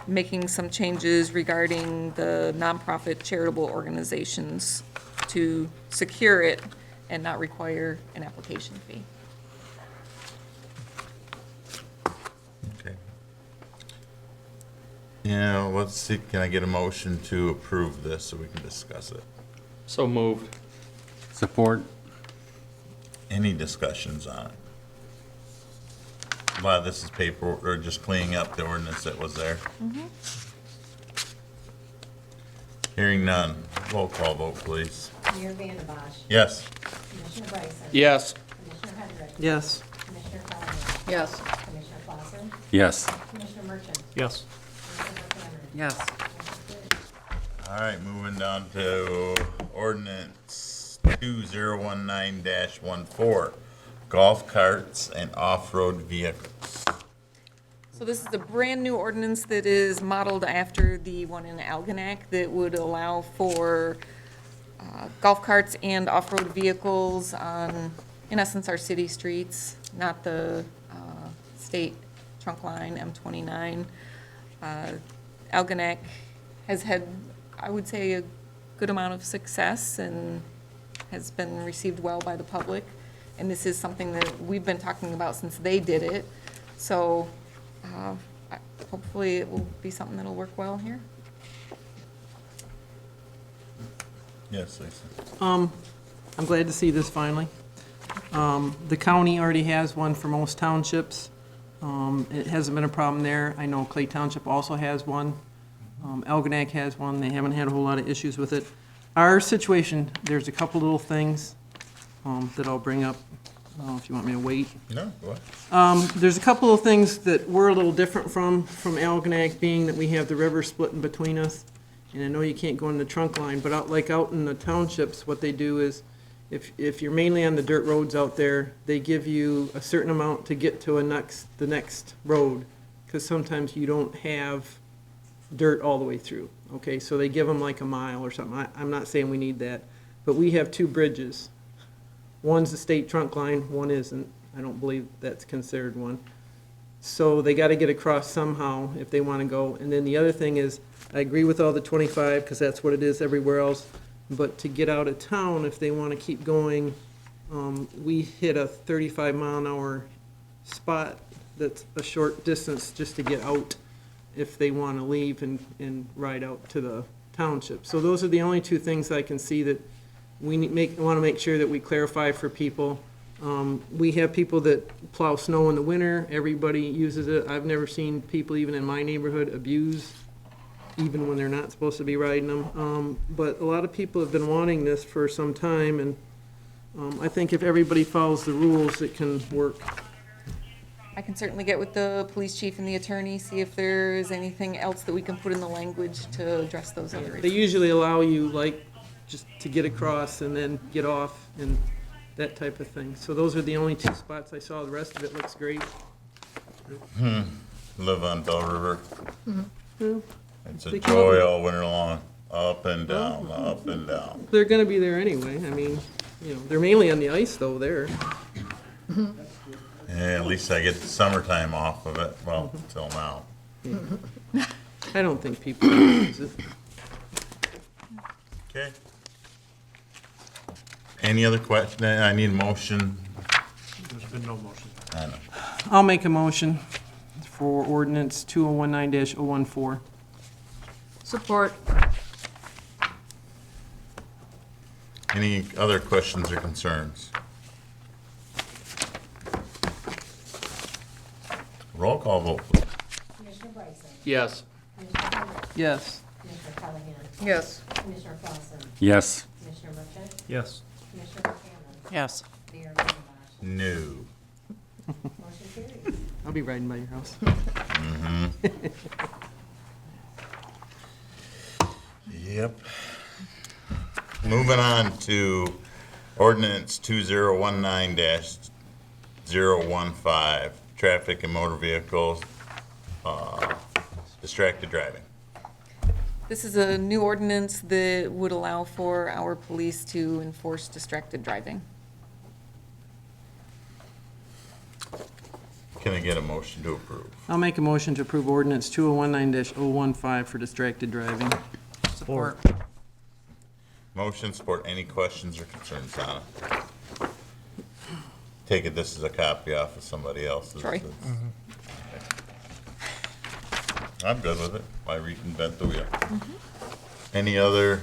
making some changes regarding the nonprofit charitable organizations to secure it and not require an application fee. Okay. Yeah, let's see, can I get a motion to approve this so we can discuss it? So moved. Support. Any discussions on it? A lot of this is paper, or just cleaning up the ordinance that was there. Hearing none, roll call vote, please. Mayor Vandenbosch, Yes. Commissioner Bryson, Yes. Commissioner Hendrick, Yes. Commissioner Talbot, Yes. Commissioner Clausen, Yes. Commissioner Merchant, Yes. Commissioner Buchanan, Yes. motion carries. All right, moving down to ordinance 2019-14, golf carts and off-road vehicles. So this is a brand-new ordinance that is modeled after the one in Algonac that would allow for golf carts and off-road vehicles on, in essence, our city streets, not the state trunk line, M29. Algonac has had, I would say, a good amount of success and has been received well by the public. And this is something that we've been talking about since they did it. So hopefully it will be something that'll work well here. Yes, Lisa. I'm glad to see this finally. The county already has one for most townships. It hasn't been a problem there. I know Clay Township also has one. Algonac has one. They haven't had a whole lot of issues with it. Our situation, there's a couple little things that I'll bring up. I don't know if you want me to wait. No, go ahead. There's a couple of things that we're a little different from Algonac, being that we have the river splitting between us. And I know you can't go in the trunk line, but out in the townships, what they do is, if you're mainly on the dirt roads out there, they give you a certain amount to get to the next road, because sometimes you don't have dirt all the way through. Okay, so they give them like a mile or something. I'm not saying we need that, but we have 2 bridges. One's the state trunk line, one isn't. I don't believe that's considered one. So they got to get across somehow if they want to go. And then the other thing is, I agree with all the 25, because that's what it is everywhere else. But to get out of town, if they want to keep going, we hit a 35-mile-an-hour spot that's a short distance just to get out if they want to leave and ride out to the township. So those are the only 2 things I can see that we want to make sure that we clarify for people. We have people that plow snow in the winter. Everybody uses it. I've never seen people, even in my neighborhood, abuse, even when they're not supposed to be riding them. But a lot of people have been wanting this for some time, and I think if everybody follows the rules, it can work. I can certainly get with the police chief and the attorney, see if there's anything else that we can put in the language to address those other They issues. usually allow you, like, just to get across and then get off and that type of thing. So those are the only 2 spots I saw. The rest of it looks great. Live on Bell River. Well, It's a They come joy up- all winter long, up and down, up and down. they're gonna be there anyway. I mean, they're mainly on the ice though there. Yeah, at least I get the summertime off of it, well, till now. I don't think people use it. Okay. Any other question? I need a motion. There's been no motion. I know. I'll make a motion for ordinance 2019-014. Support. Any other questions or concerns? Roll call vote, please. Commissioner Bryson? Yes. Commissioner Henry? Yes. Commissioner Callahan? Yes. Commissioner Clausen? Yes. Commissioner Merschant? Yes. Commissioner Buchanan? Yes. Mayor Gannabash? No. Motion carries. I'll be riding by your house. Yep. Moving on to ordinance 2019-015, traffic and motor vehicles, distracted driving. This is a new ordinance that would allow for our police to enforce distracted driving. Can I get a motion to approve? I'll make a motion to approve ordinance 2019-015 for distracted driving. Support. Motion, support. Any questions or concerns on it? Take it this is a copy off of somebody else's. Troy. I'm good with it. Why reinvent the wheel? Any other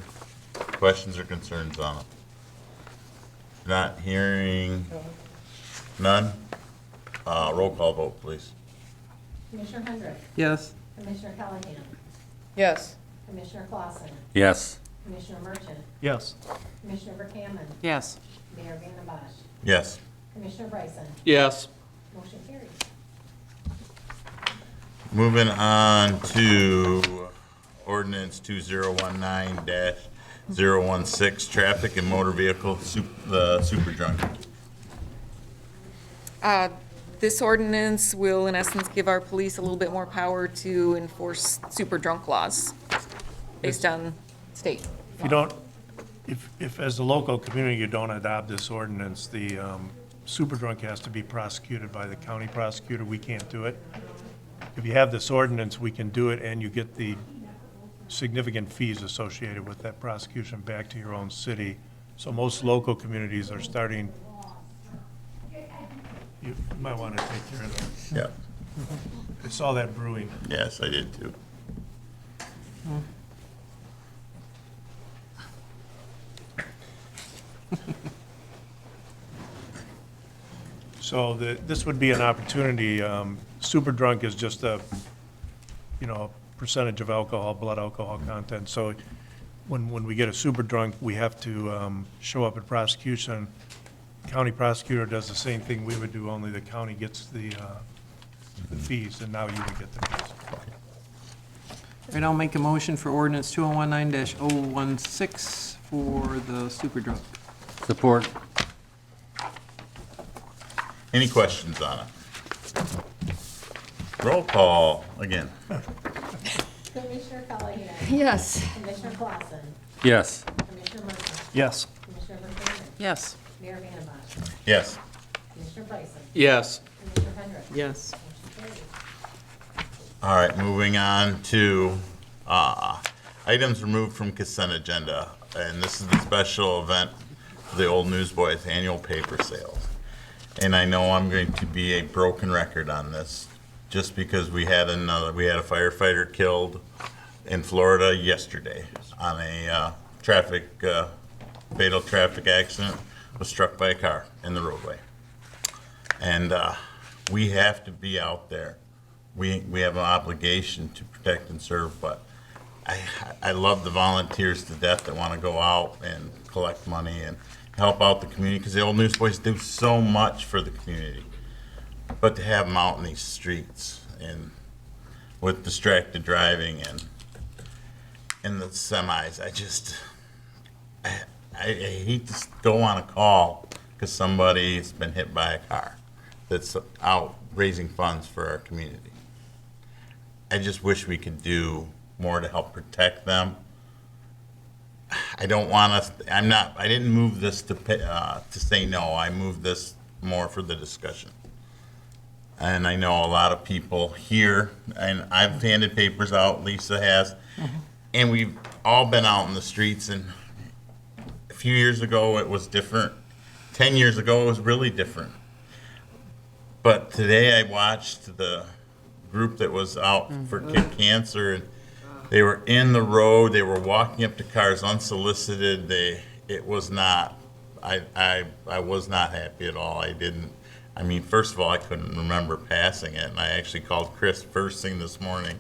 questions or concerns on it? Not hearing none? Roll call vote, please. Commissioner Hendrick? Yes. Commissioner Callahan? Yes. Commissioner Clausen? Yes. Commissioner Merschant? Yes. Commissioner Buchanan? Yes. Mayor Gannabash? Yes. Commissioner Bryson? Yes. Motion carries. Moving on to ordinance 2019-016, traffic and motor vehicle, super drunk. This ordinance will, in essence, give our police a little bit more power to enforce super drunk laws based on state. If you don't, if as a local community you don't adopt this ordinance, the super drunk has to be prosecuted by the county prosecutor. We can't do it. If you have this ordinance, we can do it, and you get the significant fees associated with that prosecution back to your own city. So most local communities are starting, you might want to take care of that. Yeah. I saw that brewing. Yes, I did too. This would be an opportunity. Super drunk is just a, percentage of alcohol, blood alcohol content. So when we get a super drunk, we have to show up at prosecution. County prosecutor does the same thing we would do, only the county gets the fees, and now you would get the fees. All right, I'll make a motion for ordinance 2019-016 for the super drunk. Support. Any questions on it? Roll call again. Commissioner Callahan. Yes. Commissioner Clausen. Yes. Commissioner Merschman. Yes. Commissioner Bertheumen. Yes. Mayor Vandenbach. Yes. Commissioner Bryson. Yes. Commissioner Hendrick. Yes. Motion carries. All right, moving on to items removed from consent agenda. And this is the special event for the Old Newsboys annual paper sales. And I know I'm going to be a broken record on this, just because we had a firefighter killed in Florida yesterday on a fatal traffic accident, was struck by a car in the roadway. And we have to be out there. We have an obligation to protect and serve, but I love the volunteers to death that want to go out and collect money and help out the community, because the Old Newsboys do so much for the community. But to have them out in these streets and with distracted driving and in the semis, I hate to go on a call because somebody's been hit by a car that's out raising funds for our community. I just wish we could do more to help protect them. I don't want us, I didn't move this to say no. I moved this more for the discussion. And I know a lot of people here, and I've handed papers out, Lisa has, and we've all been out in the streets, and a few years ago it was different. 10 years ago it was really different. But today I watched the group that was out for Kid Cancer, and they were in the road, they were walking up to cars unsolicited. It was not, I was not happy at all. First of all, I couldn't remember passing it, and I actually called Chris first thing this morning.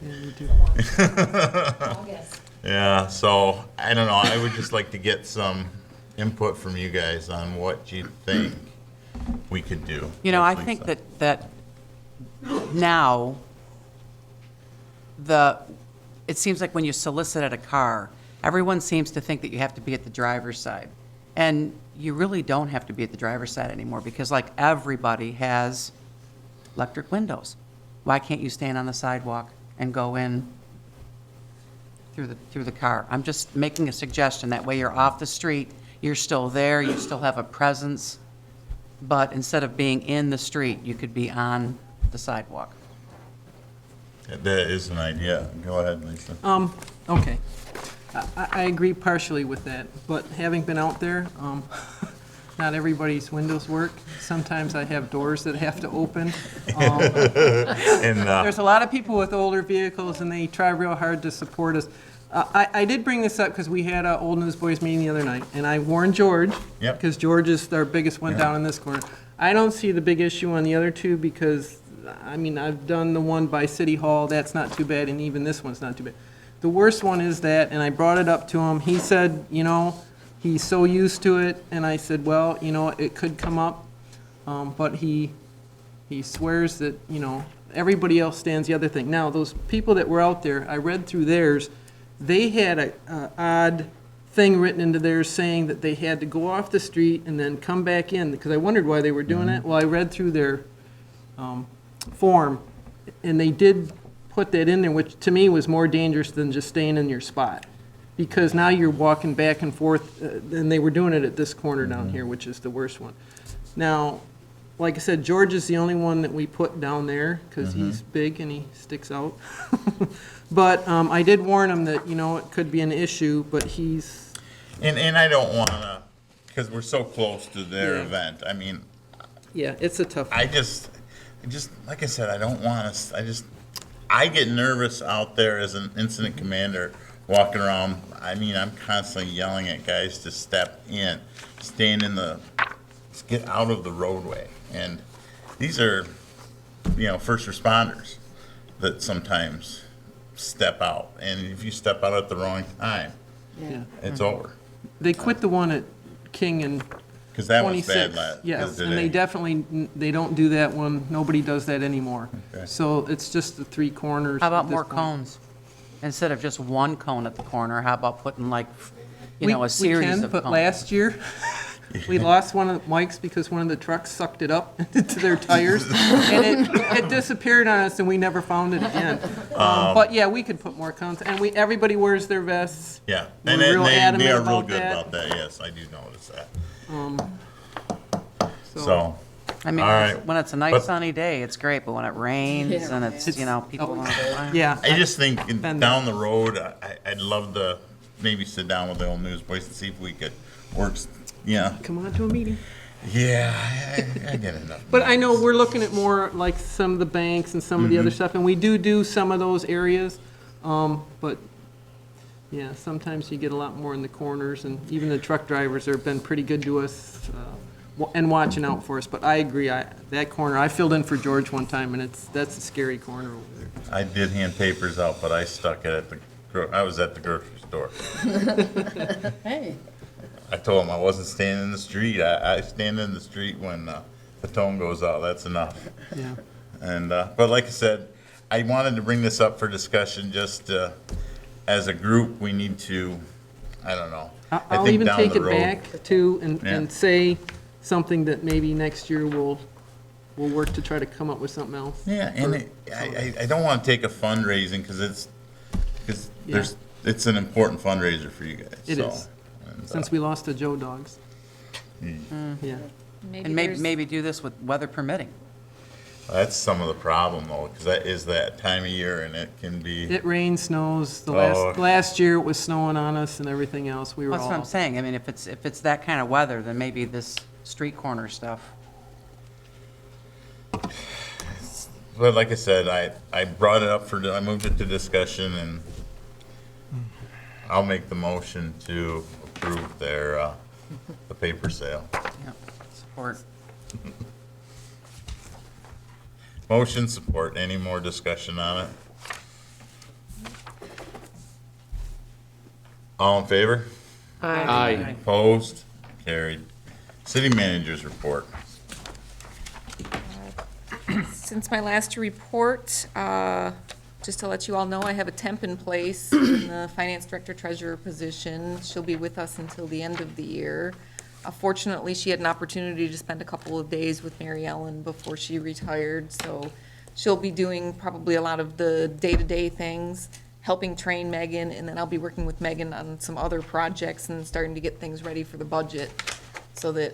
August. Yeah, so, I don't know, I would just like to get some input from you guys on what you think we could do. I think that now, it seems like when you solicit at a car, everyone seems to think that you have to be at the driver's side. And you really don't have to be at the driver's side anymore, because like everybody has electric windows. Why can't you stand on the sidewalk and go in through the car? I'm just making a suggestion. That way you're off the street, you're still there, you still have a presence, but instead of being in the street, you could be on the sidewalk. That is an idea. Go ahead, Lisa. Okay. I agree partially with that, but having been out there, not everybody's windows work. Sometimes I have doors that have to open. There's a lot of people with older vehicles, and they try real hard to support us. I did bring this up because we had an Old Newsboys meeting the other night, and I warned George, Yep. because George is our biggest one down in this corner. I don't see the big issue on the other two because, I've done the one by City Hall, that's not too bad, and even this one's not too bad. The worst one is that, and I brought it up to him, he said, he's so used to it, and I said, well, it could come up, but he swears that, everybody else stands the other thing. Now, those people that were out there, I read through theirs, they had a odd thing written into theirs saying that they had to go off the street and then come back in, because I wondered why they were doing it. Well, I read through their form, and they did put that in there, which to me was more dangerous than just staying in your spot, because now you're walking back and forth, and they were doing it at this corner down here, which is the worst one. Now, like I said, George is the only one that we put down there, because he's big and he sticks out. But I did warn him that, it could be an issue, but he's... And I don't want to, because we're so close to their Yeah. event. Yeah, it's a tough one. I just, like I said, I don't want to, I get nervous out there as an incident commander walking around. I'm constantly yelling at guys to step in, get out of the roadway. And these are, first responders that sometimes step out. And if you step out at the wrong time, Yeah. it's over. They quit the one at King and Because that was 26. bad Yes, and today. they definitely, they don't do that one, nobody does that anymore. Okay. So it's just the three corners. How about at this more point. cones? Instead of just one cone at the corner, how about putting like, We a series can, of but cones? last year, we lost one of Mike's because one of the trucks sucked it up into their tires. And it disappeared on us and we never found it again. But yeah, we could put more cones. And everybody wears their vests. Yeah, We're and real they adamant are real about good that. about that, yes, I do notice that. So, So, I mean, all right. when it's a nice But- sunny day, it's great, but when it rains and it's, people don't. yeah. I just think Been down the road, I'd love to maybe sit down with the old newsboys and see if we could work, Come on to a meeting. yeah, I get enough. But I know we're looking at more like some of the banks and some of the other stuff, and we do some of those areas. But, yeah, sometimes you get a lot more in the corners, and even the truck drivers have been pretty good to us and watching out for us. But I agree, that corner, I filled in for George one time, and that's a scary corner over there. I did hand papers out, but I stuck it I was at the grocery store. Hey. I told him I wasn't standing in the street. I stand in the street when the tone goes out. That's enough. Yeah. And but like I said, I wanted to bring this up for discussion. Just as a group, we need to. I don't know. I I'll think even down take the it road- back too and Yeah. say something that maybe next year we'll work to try to come up with something else. Yeah, and I don't want to take a fundraising because it's an important fundraiser for you guys. It so, is. and, Since we lost the Joe Dogs. Mm. Yeah. And maybe do this with weather permitting. that's some of the problem though, because that is that time of year and it can be. It rains, snows. The Oh. last year it was snowing on us and everything else. We were That's what I'm all, saying. I mean, if it's that kind of weather, then maybe this street corner stuff. But like I said, I brought it up I moved it to discussion and I'll make the motion to approve the paper sale. Yeah, support. Motion support. Any more discussion on it? All in favor? Aye. Opposed? Carried. City managers report. Since my last report, just to let you all know, I have a temp in place in the finance director treasurer position. She'll be with us until the end of the year. Fortunately, she had an opportunity to spend a couple of days with Mary Ellen before she retired, so she'll be doing probably a lot of the day-to-day things, helping train Megan, and then I'll be working with Megan on some other projects and starting to get things ready for the budget so that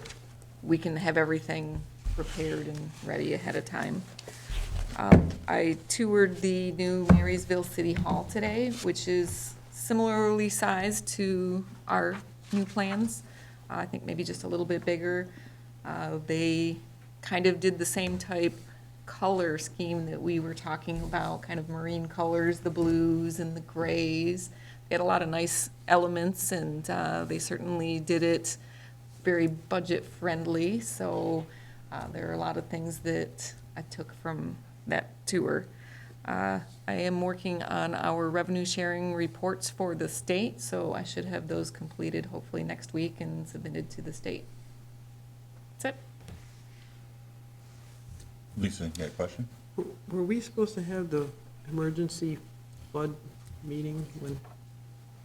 we can have everything prepared and ready ahead of time. I toured the new Marysville City Hall today, which is similarly sized to our new plans. I think maybe just a little bit bigger. They kind of did the same type color scheme that we were talking about, kind of marine colors, the blues and the grays. They had a lot of nice elements, and they certainly did it very budget-friendly, so there are a lot of things that I took from that tour. I am working on our revenue sharing reports for the state, so I should have those completed hopefully next week and submitted to the state. That's it. Lisa, you got a question? Were we supposed to have the emergency flood meeting?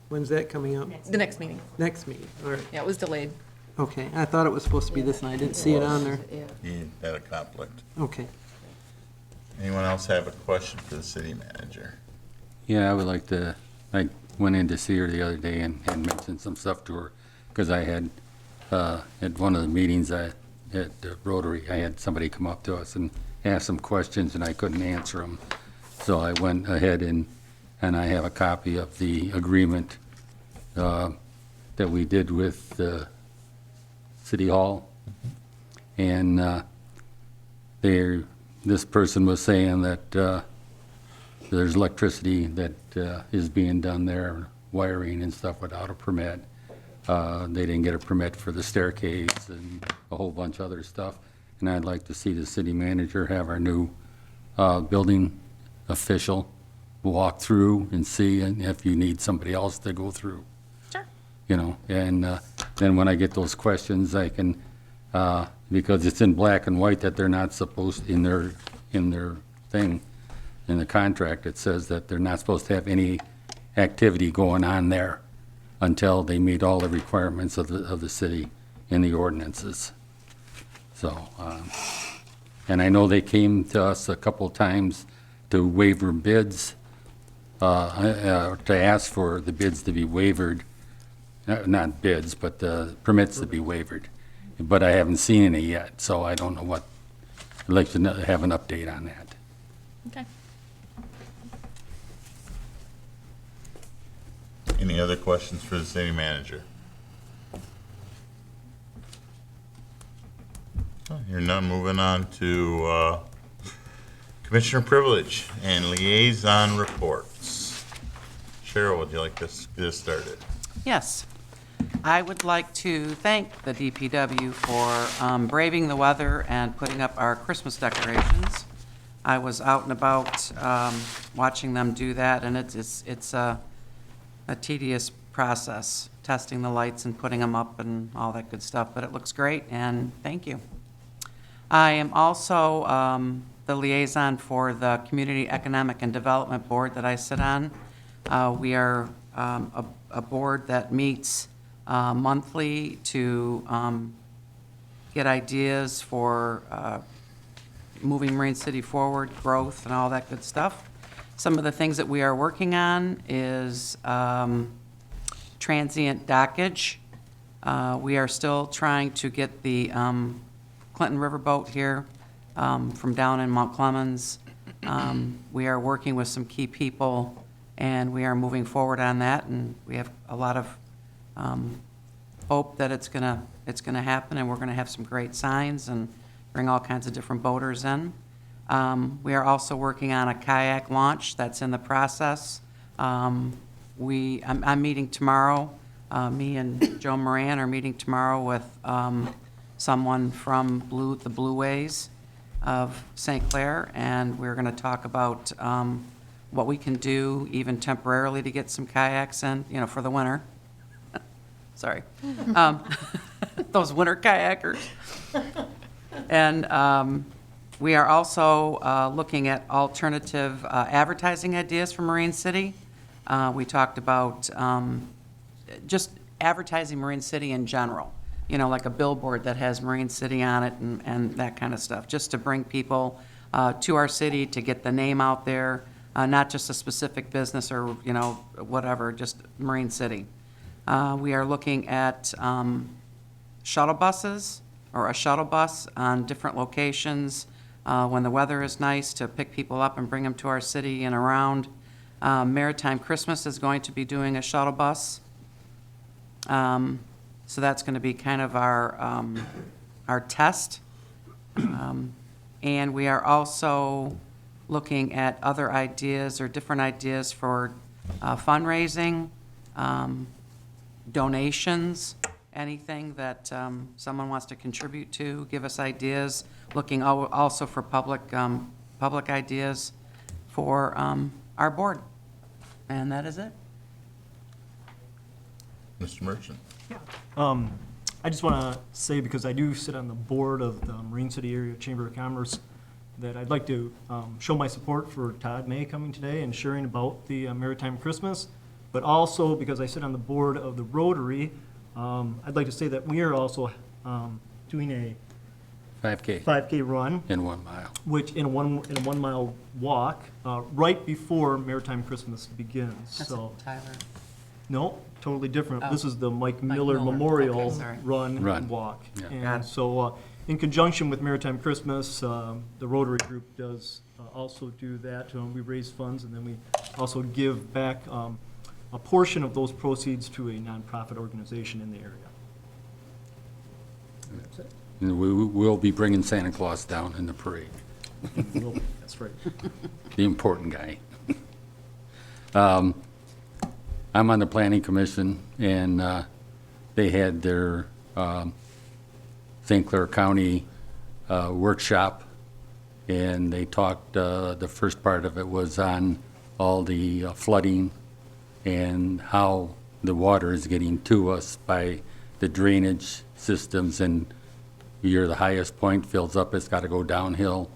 When's that coming up? The next meeting. Next meeting, all right. Yeah, it was delayed. Okay, I thought it was supposed to be this, and I didn't see it on there. Yeah. He had a conflict. Okay. Anyone else have a question for the city manager? Yeah, I would like to, I went in to see her the other day and mentioned some stuff to her, because I had, at one of the meetings at the Rotary, I had somebody come up to us and ask some questions, and I couldn't answer them. So I went ahead and I have a copy of the agreement that we did with City Hall. And this person was saying that there's electricity that is being done there, wiring and stuff without a permit. They didn't get a permit for the staircase and a whole bunch of other stuff. and I'd like to see the city manager have our new building official walk through and see, and if you need somebody else to go through. Sure. You know, and then when I get those questions, I can, because it's in black and white that they're not supposed, in their thing, in the contract, it says that they're not supposed to have any activity going on there until they meet all the requirements of the city in the ordinances. So, and I know they came to us a couple of times to waiver bids, to ask for the bids to be wavered, not bids, but permits to be wavered. But I haven't seen any yet, so I don't know what, I'd like to have an update on that. Okay. Any other questions for the city manager? Oh, hearing none, moving on to commissioner privilege and liaison reports. Cheryl, would you like to get us started? Yes. I would like to thank the DPW for braving the weather and putting up our Christmas decorations. I was out and about watching them do that, and it's a tedious process, testing the lights and putting them up and all that good stuff, but it looks great, and thank you. I am also the liaison for the Community Economic and Development Board that I sit on. We are a board that meets monthly to get ideas for moving Marine City forward, growth, and all that good stuff. Some of the things that we are working on is transient dockage. We are still trying to get the Clinton Riverboat here from down in Mount Clemens. We are working with some key people, and we are moving forward on that, and we have a lot of hope that it's gonna happen, and we're gonna have some great signs and bring all kinds of different boaters in. We are also working on a kayak launch that's in the process. I'm meeting tomorrow, me and Joe Moran are meeting tomorrow with someone from the Blue Ways of St. Clair, and we're gonna talk about what we can do even temporarily to get some kayaks in, for the winter. Sorry. Those winter kayakers. And we are also looking at alternative advertising ideas for Marine City. We talked about just advertising Marine City in general, like a billboard that has Marine City on it and that kind of stuff, just to bring people to our city, to get the name out there, not just a specific business or, whatever, just Marine City. We are looking at shuttle buses, or a shuttle bus on different locations when the weather is nice, to pick people up and bring them to our city and around. Maritime Christmas is going to be doing a shuttle bus. So that's going to be kind of our test. And we are also looking at other ideas or different ideas for fundraising, donations, anything that someone wants to contribute to, give us ideas, looking also for public ideas for our board. And that is it. Mr. Merchant? I just want to say, because I do sit on the board of the Marine City Area Chamber of Commerce, that I'd like to show my support for Todd May coming today and sharing about the Maritime Christmas, but also because I sit on the board of the Rotary, I'd like to say that we are also doing a 5K run. In 1 mile. Which, in a 1 mile walk, right before Maritime Christmas begins, That's so. Tyler. No, totally different. Oh. This is the Mike Miller Miller. Memorial Okay, sorry. Run Run. and Walk. Yeah. Got And it. so, in conjunction with Maritime Christmas, the Rotary Group does also do that. We raise funds, and then we also give back a portion of those proceeds to a nonprofit organization in the area. And we will be bringing Santa Claus down in the parade, That's right. the important guy. I'm on the planning commission, and they had their St. Clair County workshop, and they talked, the first part of it was on all the flooding and how the water is getting to us by the drainage systems, and you're the highest point fills up, it's got to go downhill.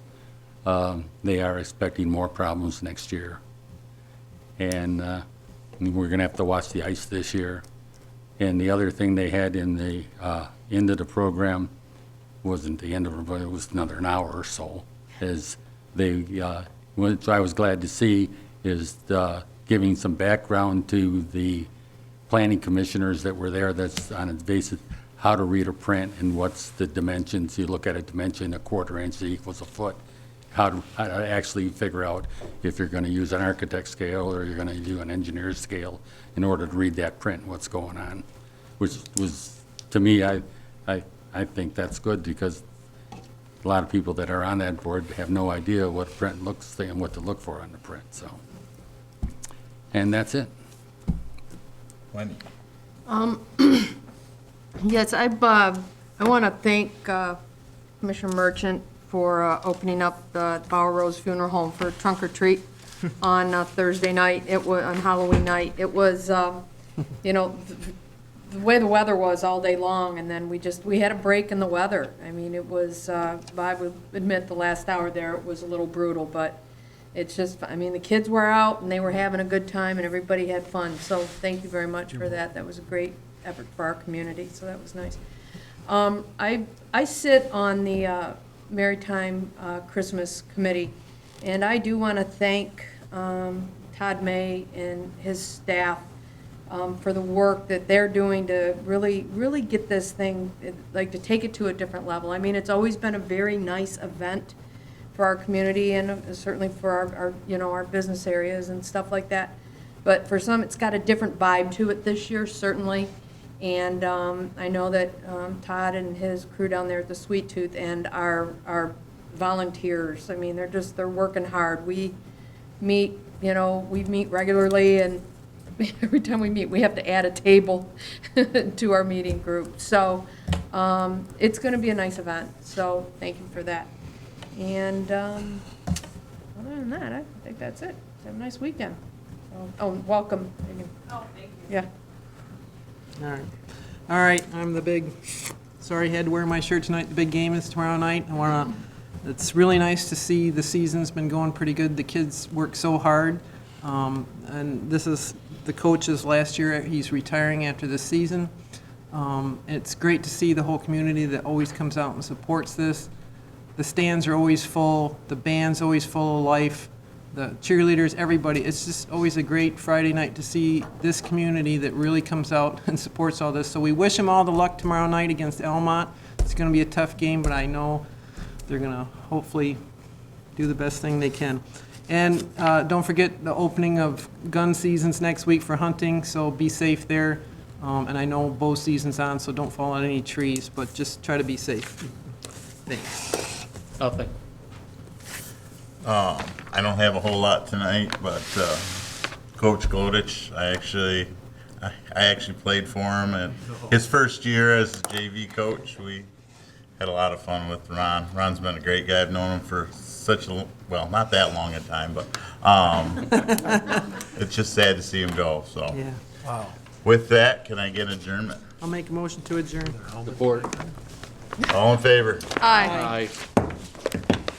They are expecting more problems next year. And we're going to have to watch the ice this year. And the other thing they had in the end of the program, wasn't the end of it, but it was another an hour or so, is they, which I was glad to see, is giving some background to the planning commissioners that were there, that's on its basis, how to read a print and what's the dimensions. You look at a dimension, a quarter inch equals a foot. How to actually figure out if you're going to use an architect scale or you're going to do an engineer's scale in order to read that print, what's going on. Which was, to me, I think that's good, because a lot of people that are on that board have no idea what a print looks like and what to look for on the print, so. And that's it. Wendy? Yes, I want to thank Commissioner Merchant for opening up the Bower Rose Funeral Home for trunk or treat on Thursday night. It was on Halloween night. It was, you know, the way the weather was all day long, and then we had a break in the weather. I mean, it was, I would admit the last hour there, it was a little brutal, but it's just, I mean, the kids were out and they were having a good time and everybody had fun. So thank you very much for that. That was a great effort for our community, so that was nice. I sit on the Maritime Christmas Committee, and I do want to thank Todd May and his staff for the work that they're doing to really get this thing, like, to take it to a different level. I mean, it's always been a very nice event for our community and certainly for our you know, our business areas and stuff like that. But for some, it's got a different vibe to it this year, certainly. And I know that Todd and his crew down there at the Sweet Tooth and our volunteers, I mean, they're working hard. We meet, you know, we meet regularly, and every time we meet, we have to add a table to our meeting group. So it's going to be a nice event, so thank you for that. And other than that, I think that's it. Have a nice weekend. Oh, welcome. Oh, thank you. Yeah. All right, I'm the big, sorry, had to wear my shirt tonight. The big game is tomorrow night. It's really nice to see the season's been going pretty good. The kids work so hard. And this is the coach's last year. He's retiring after this season. It's great to see the whole community that always comes out and supports this. The stands are always full. The band's always full of life. The cheerleaders, everybody. It's just always a great Friday night to see this community that really comes out and supports all this. So we wish them all the luck tomorrow night against Elmont. It's going to be a tough game, but I know they're going to hopefully do the best thing they can. And don't forget the opening of gun seasons next week for hunting, so be safe there. And I know bow season's on, so don't fall on any trees, but just try to be safe. Thanks. Nothing. I don't have a whole lot tonight, but Coach Godich, I actually played for him at his first year as a JV coach. We had a lot of fun with Ron. Ron's been a great guy. I've known him for such a, well, not that long a time, but it's just sad to see him go, so. Yeah. Wow. With that, can I get adjournment? I'll make a motion to adjourn. Support. All in favor? Aye. Aye.